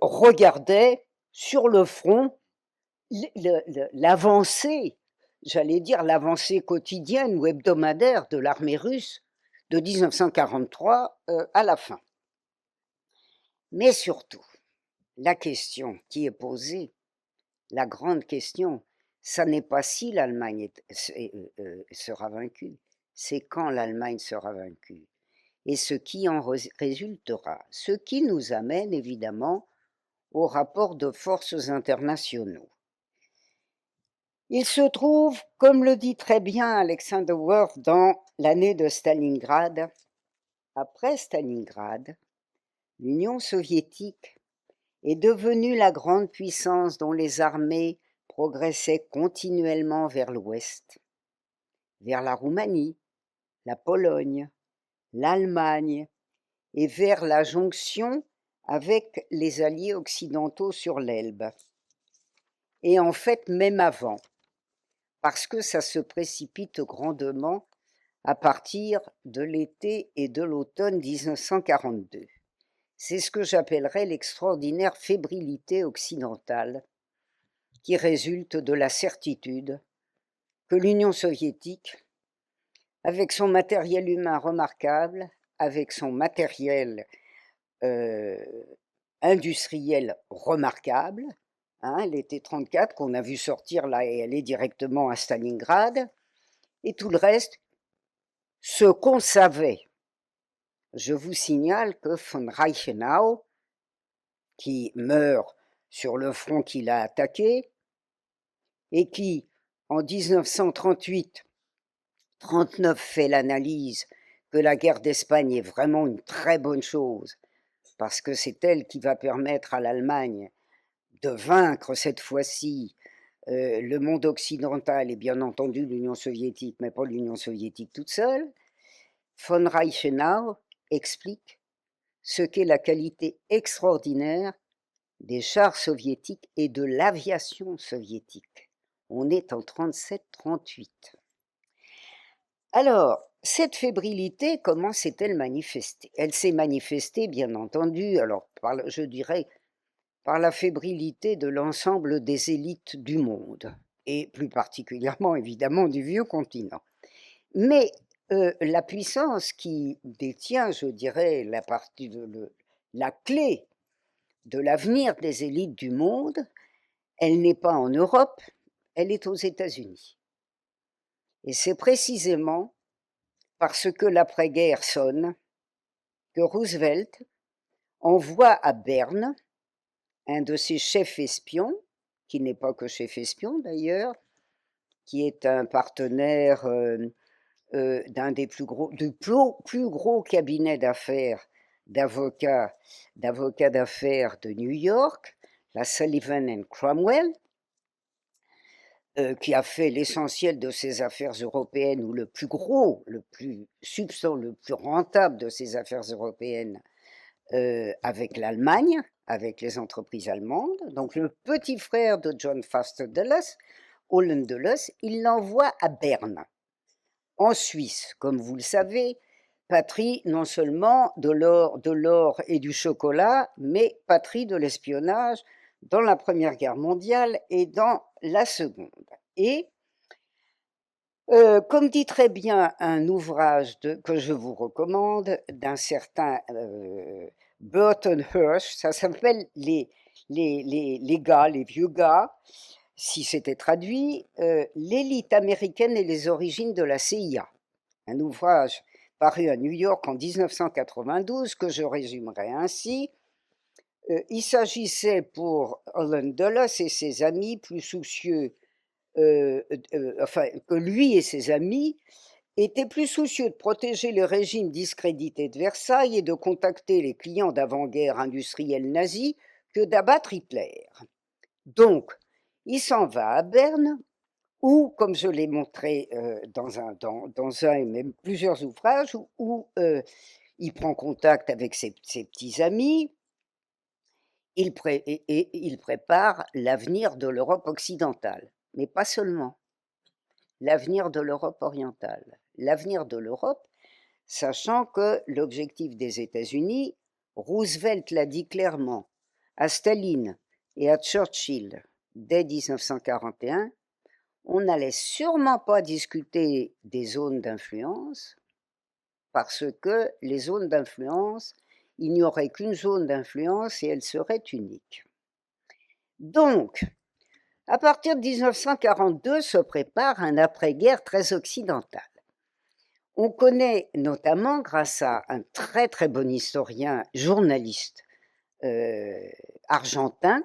regardaient sur le front l'avancée, j'allais dire l'avancée quotidienne ou hebdomadaire de l'armée russe de 1943 à la fin. Mais surtout, la question qui est posée, la grande question, ça n'est pas si l'Allemagne sera vaincue, c'est quand l'Allemagne sera vaincue et ce qui en résultera, ce qui nous amène évidemment au rapport de forces internationaux. Il se trouve, comme le dit très bien Alexander Worth dans l'année de Stalingrad, après Stalingrad, l'Union soviétique est devenue la grande puissance dont les armées progressaient continuellement vers l'ouest, vers la Roumanie, la Pologne, l'Allemagne et vers la jonction avec les alliés occidentaux sur l'Elbe. Et en fait, même avant, parce que ça se précipite grandement à partir de l'été et de l'automne 1942. C'est ce que j'appellerais l'extraordinaire fébrilité occidentale qui résulte de la certitude que l'Union soviétique, avec son matériel humain remarquable, avec son matériel industriel remarquable, les T-34 qu'on a vu sortir là et aller directement à Stalingrad, et tout le reste, ce qu'on savait. Je vous signale que von Reichenau, qui meurt sur le front qu'il a attaqué, et qui, en 1938-39, fait l'analyse que la guerre d'Espagne est vraiment une très bonne chose, parce que c'est elle qui va permettre à l'Allemagne de vaincre cette fois-ci le monde occidental et bien entendu l'Union soviétique, mais pas l'Union soviétique toute seule. Von Reichenau explique ce qu'est la qualité extraordinaire des chars soviétiques et de l'aviation soviétique. On est en 37-38. Alors, cette fébrilité, comment s'est-elle manifestée? Elle s'est manifestée, bien entendu, alors je dirais, par la fébrilité de l'ensemble des élites du monde, et plus particulièrement, évidemment, du vieux continent. Mais la puissance qui détient, je dirais, la clé de l'avenir des élites du monde, elle n'est pas en Europe, elle est aux États-Unis. Et c'est précisément parce que l'après-guerre sonne que Roosevelt envoie à Berne un de ses chefs espions, qui n'est pas que chef espion d'ailleurs, qui est un partenaire d'un des plus gros cabinet d'avocats d'affaires de New York, la Sullivan and Cromwell, qui a fait l'essentiel de ses affaires européennes, ou le plus rentable de ses affaires européennes avec l'Allemagne, avec les entreprises allemandes. Donc le petit frère de John Foster Dulles, Holland Dulles, il l'envoie à Berne, en Suisse, comme vous le savez, patrie non seulement de l'or et du chocolat, mais patrie de l'espionnage dans la Première Guerre mondiale et dans la Seconde. Et comme dit très bien un ouvrage que je vous recommande, d'un certain Burton Hirsch, ça s'appelle les vieux gars, si c'était traduit, l'élite américaine et les origines de la CIA. Un ouvrage paru à New York en 1992 que je résumerai ainsi. Il s'agissait pour Holland Dulles et ses amis plus soucieux, que lui et ses amis étaient plus soucieux de protéger le régime discrédité de Versailles et de contacter les clients d'avant-guerre industriels nazis que d'abattre Hitler. Donc, il s'en va à Berne, où, comme je l'ai montré dans un et même plusieurs ouvrages, où il prend contact avec ses petits amis, il prépare l'avenir de l'Europe occidentale, mais pas seulement, l'avenir de l'Europe orientale, l'avenir de l'Europe, sachant que l'objectif des États-Unis, Roosevelt l'a dit clairement à Staline et à Churchill dès 1941, on n'allait sûrement pas discuter des zones d'influence, parce que les zones d'influence, il n'y aurait qu'une zone d'influence et elle serait unique. Donc, à partir de 1942 se prépare un après-guerre très occidental. On connaît notamment, grâce à un très très bon historien, journaliste argentin,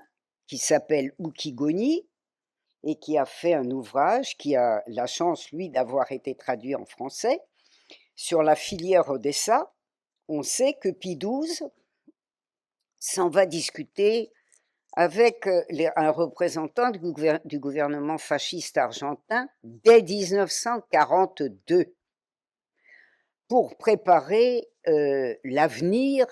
qui s'appelle Ucchigoni, et qui a fait un ouvrage qui a la chance, lui, d'avoir été traduit en français, sur la filière Odessa. On sait que Pie XII s'en va discuter avec un représentant du gouvernement fasciste argentin dès 1942 pour préparer l'avenir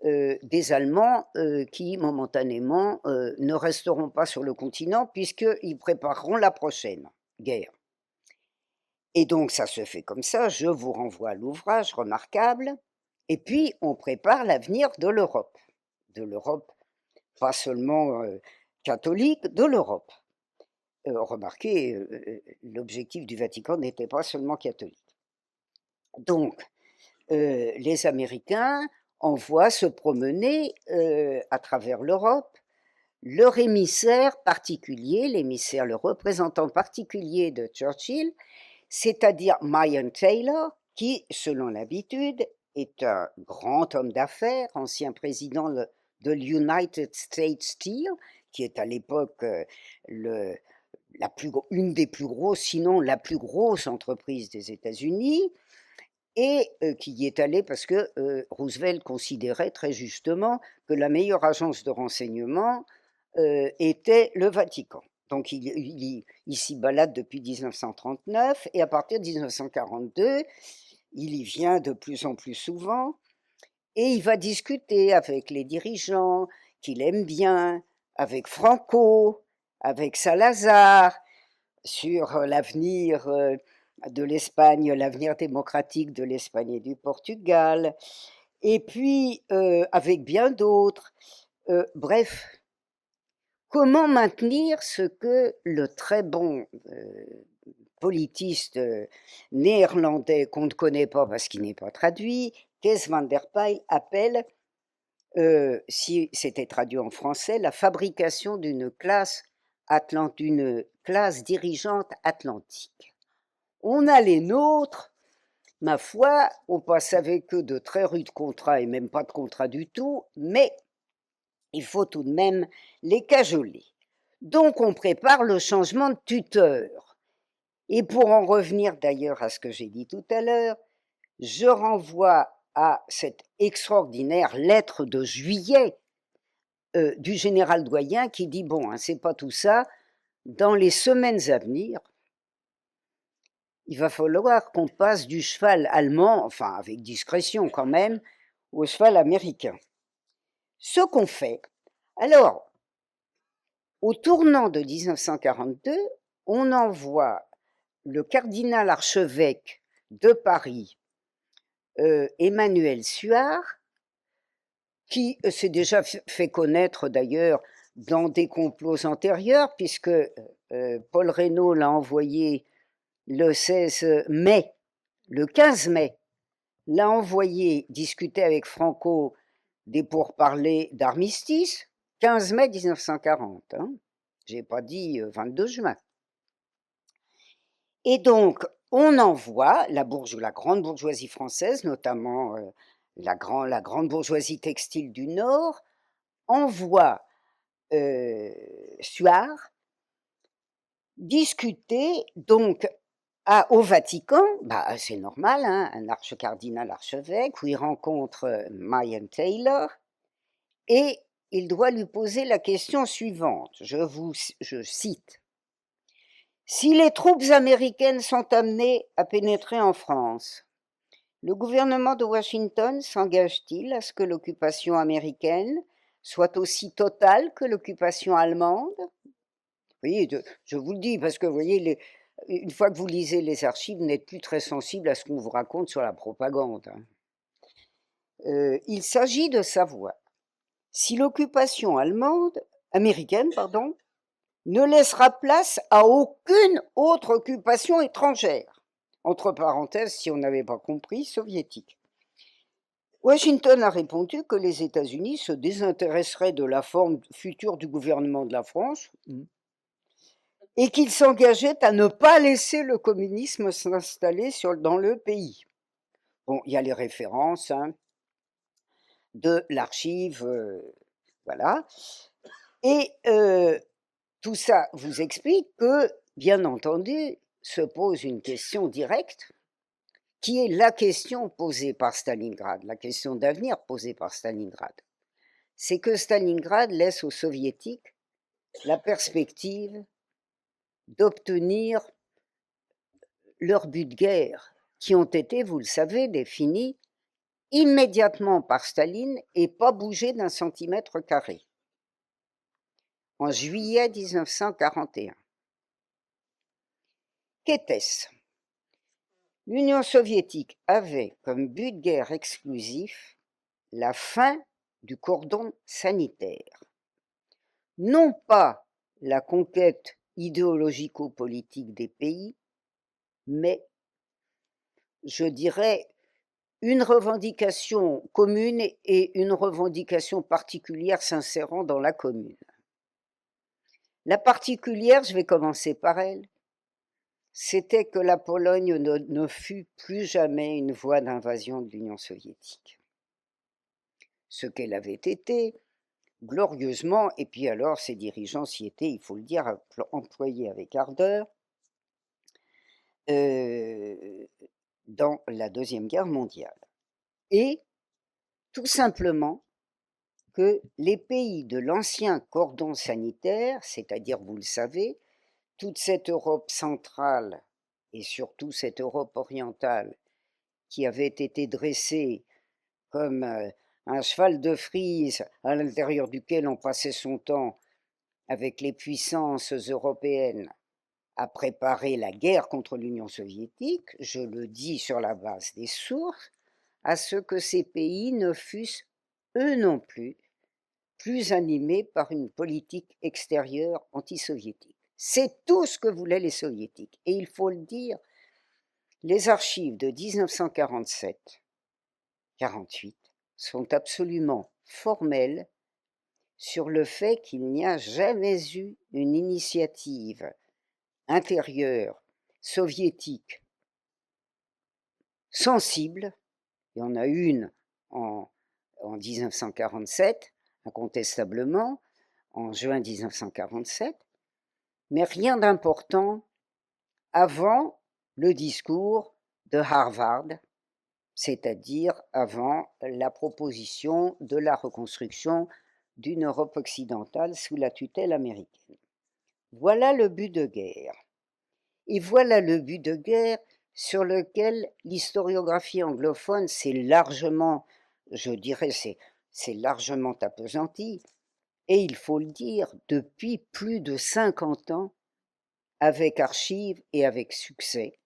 des Allemands qui, momentanément, ne resteront pas sur le continent puisqu'ils prépareront la prochaine guerre. Et donc, ça se fait comme ça. Je vous renvoie à l'ouvrage remarquable. Et puis, on prépare l'avenir de l'Europe. De l'Europe, pas seulement catholique, de l'Europe. Remarquez, l'objectif du Vatican n'était pas seulement catholique. Donc, les Américains envoient se promener à travers l'Europe leur émissaire particulier, le représentant particulier de Churchill, c'est-à-dire Marion Taylor, qui, selon l'habitude, est un grand homme d'affaires, ancien président de l'United States Steel, qui est à l'époque une des plus grosses, sinon la plus grosse entreprise des États-Unis, et qui y est allé parce que Roosevelt considérait très justement que la meilleure agence de renseignement était le Vatican. Donc il s'y balade depuis 1939 et à partir de 1942, il y vient de plus en plus souvent et il va discuter avec les dirigeants qu'il aime bien, avec Franco, avec Salazar, sur l'avenir de l'Espagne, l'avenir démocratique de l'Espagne et du Portugal, et puis avec bien d'autres. Bref, comment maintenir ce que le très bon politiste néerlandais qu'on ne connaît pas parce qu'il n'est pas traduit, Kees van der Pijl, appelle, si c'était traduit en français, la fabrication d'une classe dirigeante atlantique. On a les nôtres ma foi, on passe avec eux de très rudes contrats et même pas de contrat du tout, mais il faut tout de même les cajoler. Donc on prépare le changement de tuteur. Et pour en revenir d'ailleurs à ce que j'ai dit tout à l'heure, je renvoie à cette extraordinaire lettre de juillet du général Doyen qui dit, bon, hein, c'est pas tout ça, dans les semaines à venir, il va falloir qu'on passe du cheval allemand, enfin avec discrétion quand même, au cheval américain. Ce qu'on fait, alors, au tournant de 1942, on envoie le cardinal archevêque de Paris, Emmanuel Suard, qui s'est déjà fait connaître d'ailleurs dans des complots antérieurs, puisque Paul Reynaud l'a envoyé le 16 mai, le 15 mai, l'a envoyé discuter avec Franco des pourparlers d'armistice, 15 mai 1940, hein, j'ai pas dit 22 juin. Et donc, on envoie la grande bourgeoisie française, notamment la grande bourgeoisie textile du Nord, envoie Suard discuter donc au Vatican, bah, c'est normal, hein, un archecardinal archevêque, où il rencontre Marion Taylor, et il doit lui poser la question suivante, je cite. Si les troupes américaines sont amenées à pénétrer en France, le gouvernement de Washington s'engage-t-il à ce que l'occupation américaine soit aussi totale que l'occupation allemande? Vous voyez, je vous le dis, parce que vous voyez, une fois que vous lisez les archives, vous n'êtes plus très sensible à ce qu'on vous raconte sur la propagande. Il s'agit de savoir si l'occupation américaine, ne laissera place à aucune autre occupation étrangère, entre parenthèses, si on n'avait pas compris, soviétique. Washington a répondu que les États-Unis se désintéresseraient de la forme future du gouvernement de la France et qu'il s'engageait à ne pas laisser le communisme s'installer dans le pays. Bon, il y a les références de l'archive, voilà. Et tout ça vous explique que, bien entendu, se pose une question directe, qui est la question posée par Stalingrad, la question d'avenir posée par Stalingrad. C'est que Stalingrad laisse aux Soviétiques la perspective d'obtenir leurs buts de guerre, qui ont été, vous le savez, définis immédiatement par Staline et pas bougés d'un centimètre carré, en juillet 1941. Qu'était-ce ? L'Union soviétique avait comme but de guerre exclusif la fin du cordon sanitaire. Non pas la conquête idéologico-politique des pays, mais, je dirais, une revendication commune et une revendication particulière s'insérant dans la commune. La particulière, je vais commencer par elle, c'était que la Pologne ne fut plus jamais une voie d'invasion de l'Union soviétique. Ce qu'elle avait été, glorieusement, et puis alors ses dirigeants s'y étaient, il faut le dire, employés avec ardeur, dans la Deuxième Guerre mondiale. Et tout simplement que les pays de l'ancien cordon sanitaire, c'est-à-dire, vous le savez, toute cette Europe centrale et surtout cette Europe orientale qui avait été dressée comme un cheval de frise à l'intérieur duquel on passait son temps avec les puissances européennes à préparer la guerre contre l'Union soviétique, je le dis sur la base des sources, à ce que ces pays ne fussent, eux non plus animés par une politique extérieure anti-soviétique. C'est tout ce que voulaient les soviétiques. Et il faut le dire, les archives de 1947-48 sont absolument formelles sur le fait qu'il n'y a jamais eu une initiative intérieure soviétique sensibles. Il y en a une en 1947, incontestablement, en juin 1947, mais rien d'important avant le discours de Harvard, c'est-à-dire avant la proposition de la reconstruction d'une Europe occidentale sous la tutelle américaine. Voilà le but de guerre. Et voilà le but de guerre sur lequel l'historiographie anglophone s'est largement, je dirais, c'est largement appesantie, et il faut le dire, depuis plus de 50 ans, avec archives et avec succès.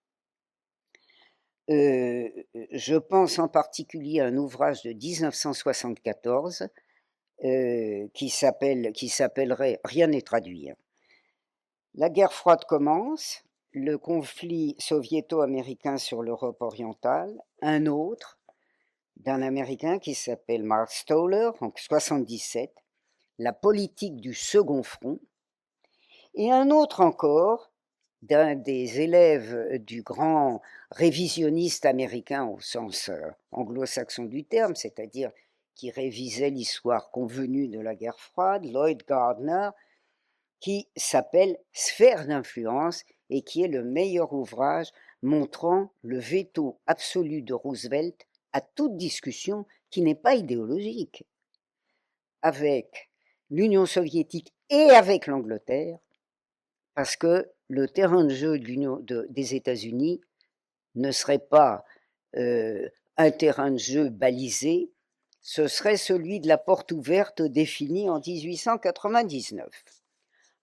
Je pense en particulier à un ouvrage de 1974 qui s'appellerait, rien n'est traduit, hein. La guerre froide commence, le conflit soviéto-américain sur l'Europe orientale, un autre d'un Américain qui s'appelle Mark Stoller en 1977, la politique du second front, et un autre encore d'un des élèves du grand révisionniste américain au sens anglo-saxon du terme, c'est-à-dire qui révisait l'histoire convenue de la guerre froide, Lloyd Gardner, qui s'appelle Sphère d'influence et qui est le meilleur ouvrage montrant le veto absolu de Roosevelt à toute discussion qui n'est pas idéologique avec l'Union soviétique et avec l'Angleterre, parce que le terrain de jeu des États-Unis ne serait pas un terrain de jeu balisé, ce serait celui de la porte ouverte définie en 1899.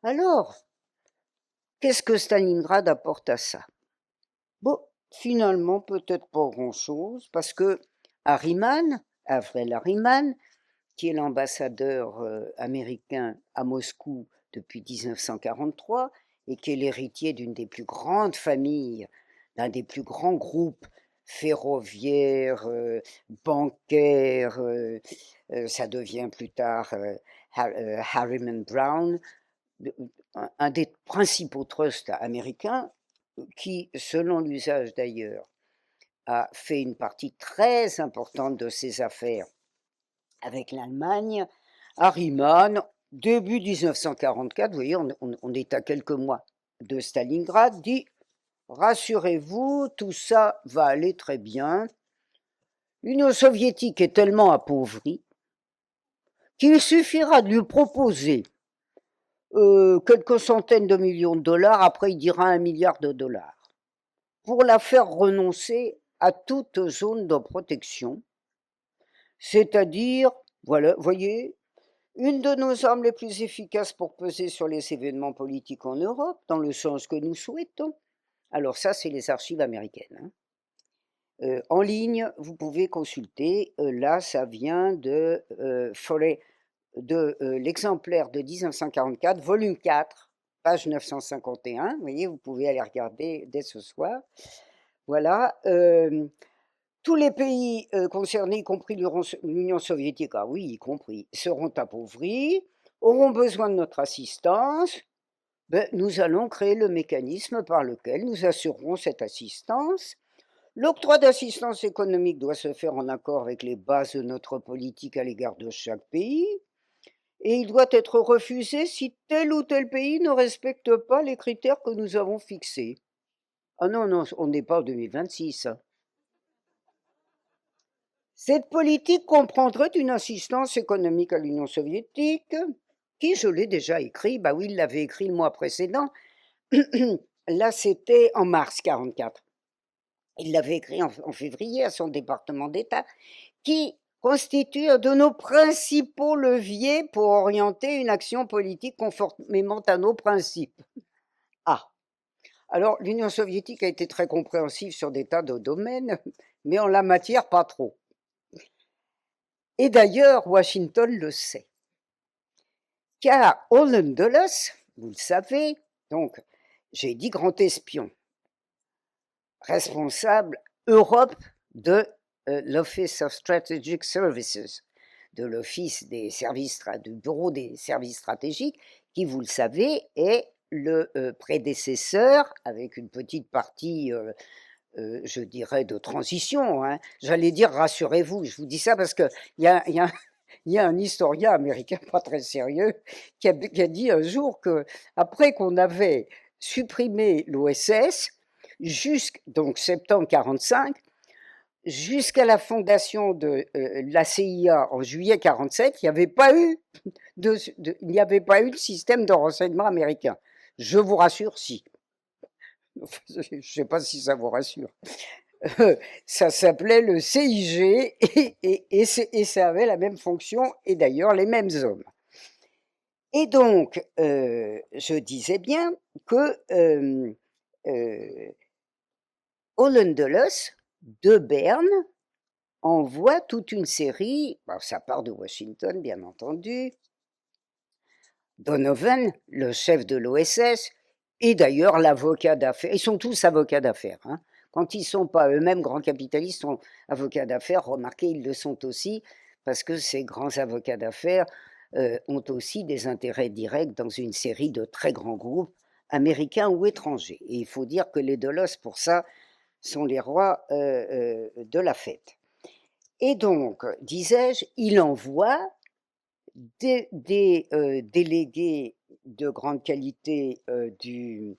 Alors, qu'est-ce que Stalingrad apporte à ça? Bon, finalement, peut-être pas grand-chose, parce que Avril Harriman, qui est l'ambassadeur américain à Moscou depuis 1943 et qui est l'héritier d'une des plus grandes familles, d'un des plus grands groupes ferroviaires, bancaires, ça devient plus tard Harriman Brown, un des principaux trusts américains qui, selon l'usage d'ailleurs, a fait une partie très importante de ses affaires avec l'Allemagne. Harriman, début 1944, vous voyez, on est à quelques mois de Stalingrad, dit « Rassurez-vous, tout ça va aller très bien. L'Union soviétique est tellement appauvrie qu'il suffira de lui proposer quelques centaines de millions de dollars, après il dira 1 milliard de dollars, pour la faire renoncer à toute zone de protection, c'est-à-dire, voilà, voyez, une de nos armes les plus efficaces pour peser sur les événements politiques en Europe, dans le sens que nous souhaitons. » Alors ça, c'est les archives américaines, hein. En ligne, vous pouvez consulter, là, ça vient de l'exemplaire de 1944, volume 4, page 951. Vous voyez, vous pouvez aller regarder dès ce soir. Voilà. Tous les pays concernés, y compris l'Union soviétique, ah oui, y compris, seront appauvris, auront besoin de notre assistance. Ben, nous allons créer le mécanisme par lequel nous assurerons cette assistance. L'octroi d'assistance économique doit se faire en accord avec les bases de notre politique à l'égard de chaque pays, et il doit être refusé si tel ou tel pays ne respecte pas les critères que nous avons fixés. Ah non, non, on n'est pas en 2026. Cette politique comprendrait une assistance économique à l'Union soviétique, qui, je l'ai déjà écrit, bah oui, il l'avait écrit le mois précédent, là c'était en mars 1944. Il l'avait écrit en février à son département d'État, qui constitue un de nos principaux leviers pour orienter une action politique conformément à nos principes. Ah, alors l'Union soviétique a été très compréhensive sur des tas de domaines, mais en la matière, pas trop. Et d'ailleurs, Washington le sait. Car Allen Dulles, vous le savez, donc j'ai dit grand espion, responsable Europe de l'Office of Strategic Services, de l'Office des services, du Bureau des services stratégiques, qui, vous le savez, est le prédécesseur, avec une petite partie je dirais, de transition, hein. J'allais dire rassurez-vous, je vous dis ça parce qu'il y a, y, a, y a un historien américain pas très sérieux qui a dit un jour qu'après qu'on avait supprimé l'OSS, donc septembre 1945, jusqu'à la fondation de la CIA en juillet 1947, il n'y avait pas eu il n'y avait pas eu de système de renseignement américain. Je vous rassure, si. Je ne sais pas si ça vous rassure. Ça s'appelait le CIG et ça avait la même fonction et d'ailleurs les mêmes hommes. Et donc, je disais bien que Holland Dulles de Berne envoie toute une série, ça part de Washington bien entendu, Donovan, le chef de l'OSS, et d'ailleurs l'avocat d'affaires, ils sont tous avocats d'affaires, hein. Quand ils ne sont pas eux-mêmes grands capitalistes, sont avocats d'affaires, remarquez, ils le sont aussi, parce que ces grands avocats d'affaires ont aussi des intérêts directs dans une série de très grands groupes américains ou étrangers. Et il faut dire que les Dulles, pour ça, sont les rois de la fête. Et donc, disais-je, il envoie des délégués de grande qualité de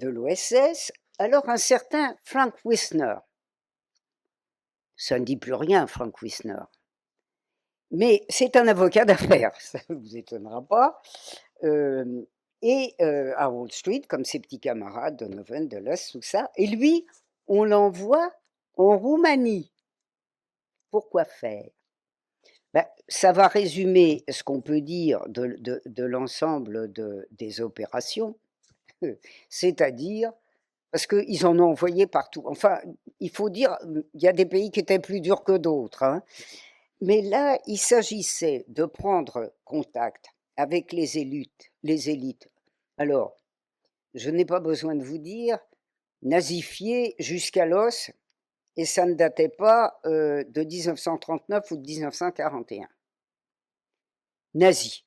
l'OSS, alors un certain Frank Wisner. Ça ne dit plus rien, Frank Wisner. Mais c'est un avocat d'affaires, ça ne vous étonnera pas. À Wall Street, comme ses petits camarades, Donovan, Dulles, tout ça. Et lui, on l'envoie en Roumanie. Pourquoi faire? Ça va résumer ce qu'on peut dire de l'ensemble des opérations, c'est-à-dire, parce qu'ils en ont envoyé partout. Enfin, il faut dire, il y a des pays qui étaient plus durs que d'autres, hein. Mais là, il s'agissait de prendre contact avec les élites. Alors, je n'ai pas besoin de vous dire, nazifiés jusqu'à l'os, et ça ne datait pas de 1939 ou de 1941. Nazis,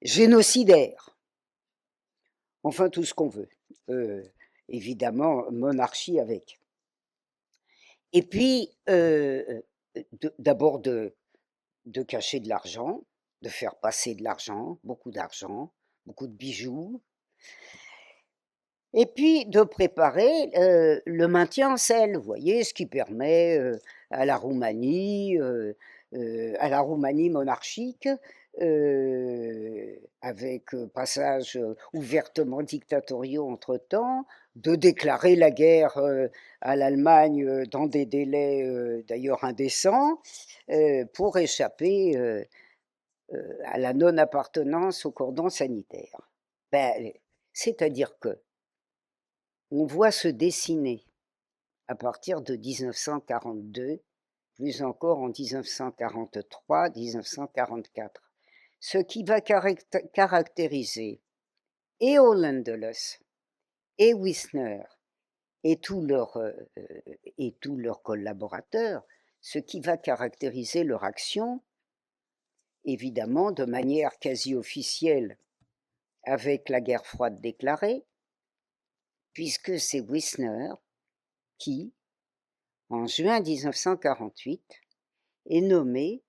génocidaires, enfin tout ce qu'on veut. Évidemment, monarchie avec. Et puis, d'abord de cacher de l'argent, de faire passer de l'argent, beaucoup de bijoux, et puis de préparer le maintien en selle, vous voyez, ce qui permet à la Roumanie monarchique, avec passage ouvertement dictatoriaux entre-temps, de déclarer la guerre à l'Allemagne dans des délais d'ailleurs indécents, pour échapper à la non-appartenance au cordon sanitaire. C'est-à-dire que on voit se dessiner à partir de 1942, plus encore en 1943, 1944, ce qui va caractériser et Holland Dulles et Wisner et tous leurs collaborateurs, ce qui va caractériser leur action, évidemment de manière quasi officielle avec la guerre froide déclarée, puisque c'est Wisner qui, en juin 1948, est nommé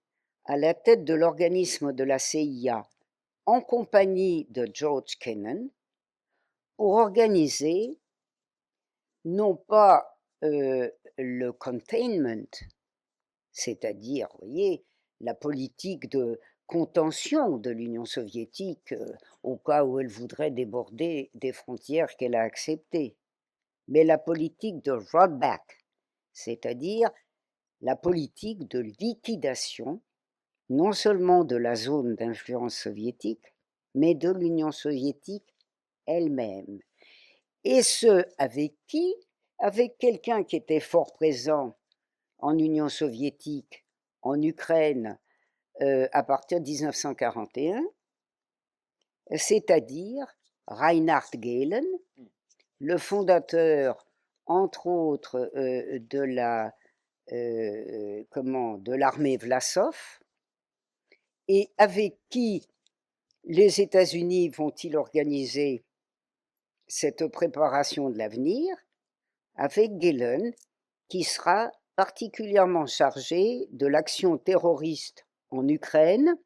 à la tête de l'organisme de la CIA en compagnie de George Kennan pour organiser non pas le containment, c'est-à-dire, vous voyez, la politique de contention de l'Union soviétique au cas où elle voudrait déborder des frontières qu'elle a acceptées, mais la politique de rollback, c'est-à-dire la politique de liquidation non seulement de la zone d'influence soviétique, mais de l'Union soviétique elle-même. Et ce, avec qui? Avec quelqu'un qui était fort présent en Union soviétique, en Ukraine, à partir de 1941, c'est-à-dire Reinhard Gehlen, le fondateur, entre autres, de l'armée Vlasov, et avec qui les États-Unis vont-ils organiser cette préparation de l'avenir? avec Gelen, qui sera particulièrement chargé de l'action terroriste en Ukraine,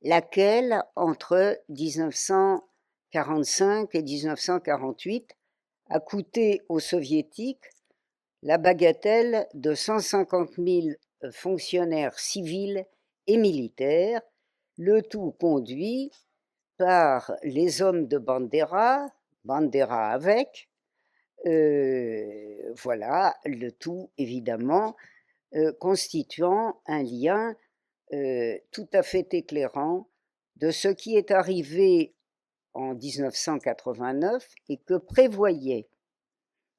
laquelle, entre 1945 et 1948, a coûté aux Soviétiques la bagatelle de 150 000 fonctionnaires civils et militaires, le tout conduit par les hommes de Bandera, Bandera avec, voilà, le tout évidemment constituant un lien tout à fait éclairant de ce qui est arrivé en 1989 et que prévoyait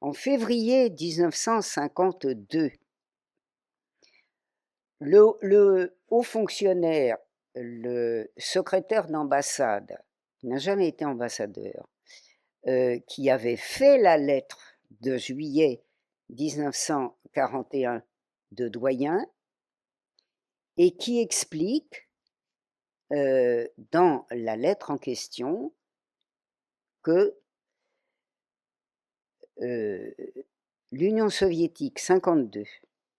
en février 1952 le haut fonctionnaire, le secrétaire d'ambassade, qui n'a jamais été ambassadeur, qui avait fait la lettre de juillet 1941 de Doyen et qui explique dans la lettre en question que l'Union soviétique 52,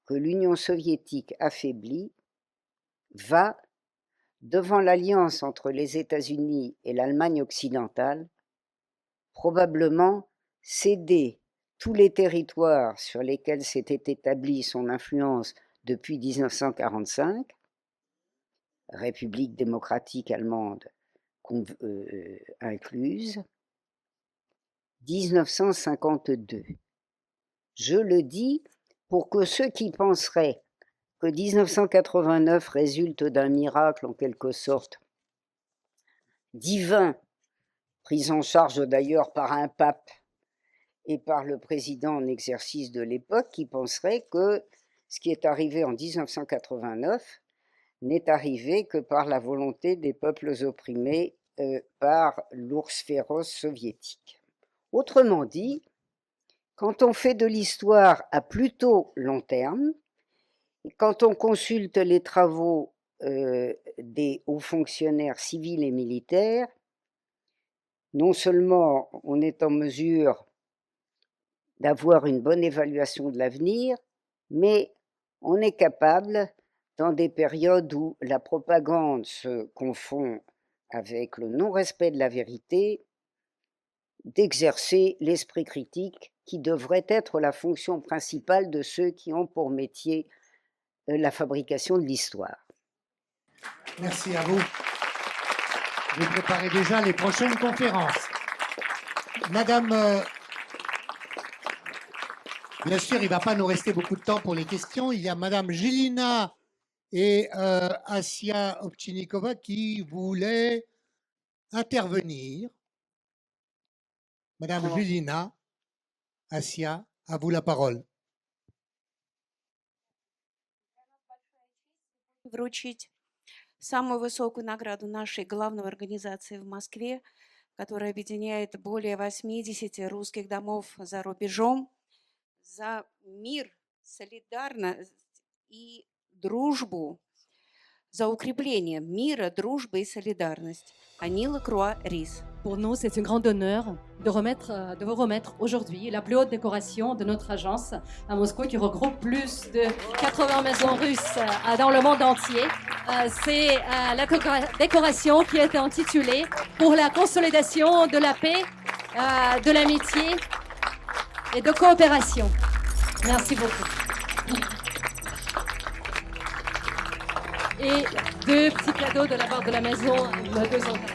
que l'Union soviétique affaiblie va, devant l'alliance entre les États-Unis et l'Allemagne occidentale, probablement céder tous les territoires sur lesquels s'était établie son influence depuis 1945, République démocratique allemande incluse, 1952. Je le dis pour que ceux qui penseraient que 1989 résulte d'un miracle en quelque sorte divin, pris en charge d'ailleurs par un pape et par le président en exercice de l'époque, qui penseraient que ce qui est arrivé en 1989 n'est arrivé que par la volonté des peuples opprimés par l'ours féroce soviétique. Autrement dit, quand on fait de l'histoire à plutôt long terme, et quand on consulte les travaux des hauts fonctionnaires civils et militaires, non seulement on est en mesure d'avoir une bonne évaluation de l'avenir, mais on est capable, dans des périodes où la propagande se confond avec le non-respect de la vérité, d'exercer l'esprit critique qui devrait être la fonction principale de ceux qui ont pour métier la fabrication de l'histoire. Merci à vous. Vous préparez déjà les prochaines conférences. Madame, bien sûr, il ne va pas nous rester beaucoup de temps pour les questions. Il y a Madame Jelina et Assia Ovchinnikova qui voulaient intervenir. Madame Jelina, Assia, à vous la parole. Вручить самую высокую награду нашей главной организации в Москве, которая объединяет более 80 русских домов за рубежом, за мир, солидарность и дружбу, за укрепление мира, дружбы и солидарность. Анила Круа-Рис. Pour nous, c'est un grand honneur de vous remettre aujourd'hui la plus haute décoration de notre agence à Moscou, qui regroupe plus de 80 maisons russes dans le monde entier. C'est la décoration qui est intitulée « Pour la consolidation de la paix, de l'amitié et de coopération ». Merci beaucoup. Et deux petits cadeaux de la part de la maison, nos deux enfants.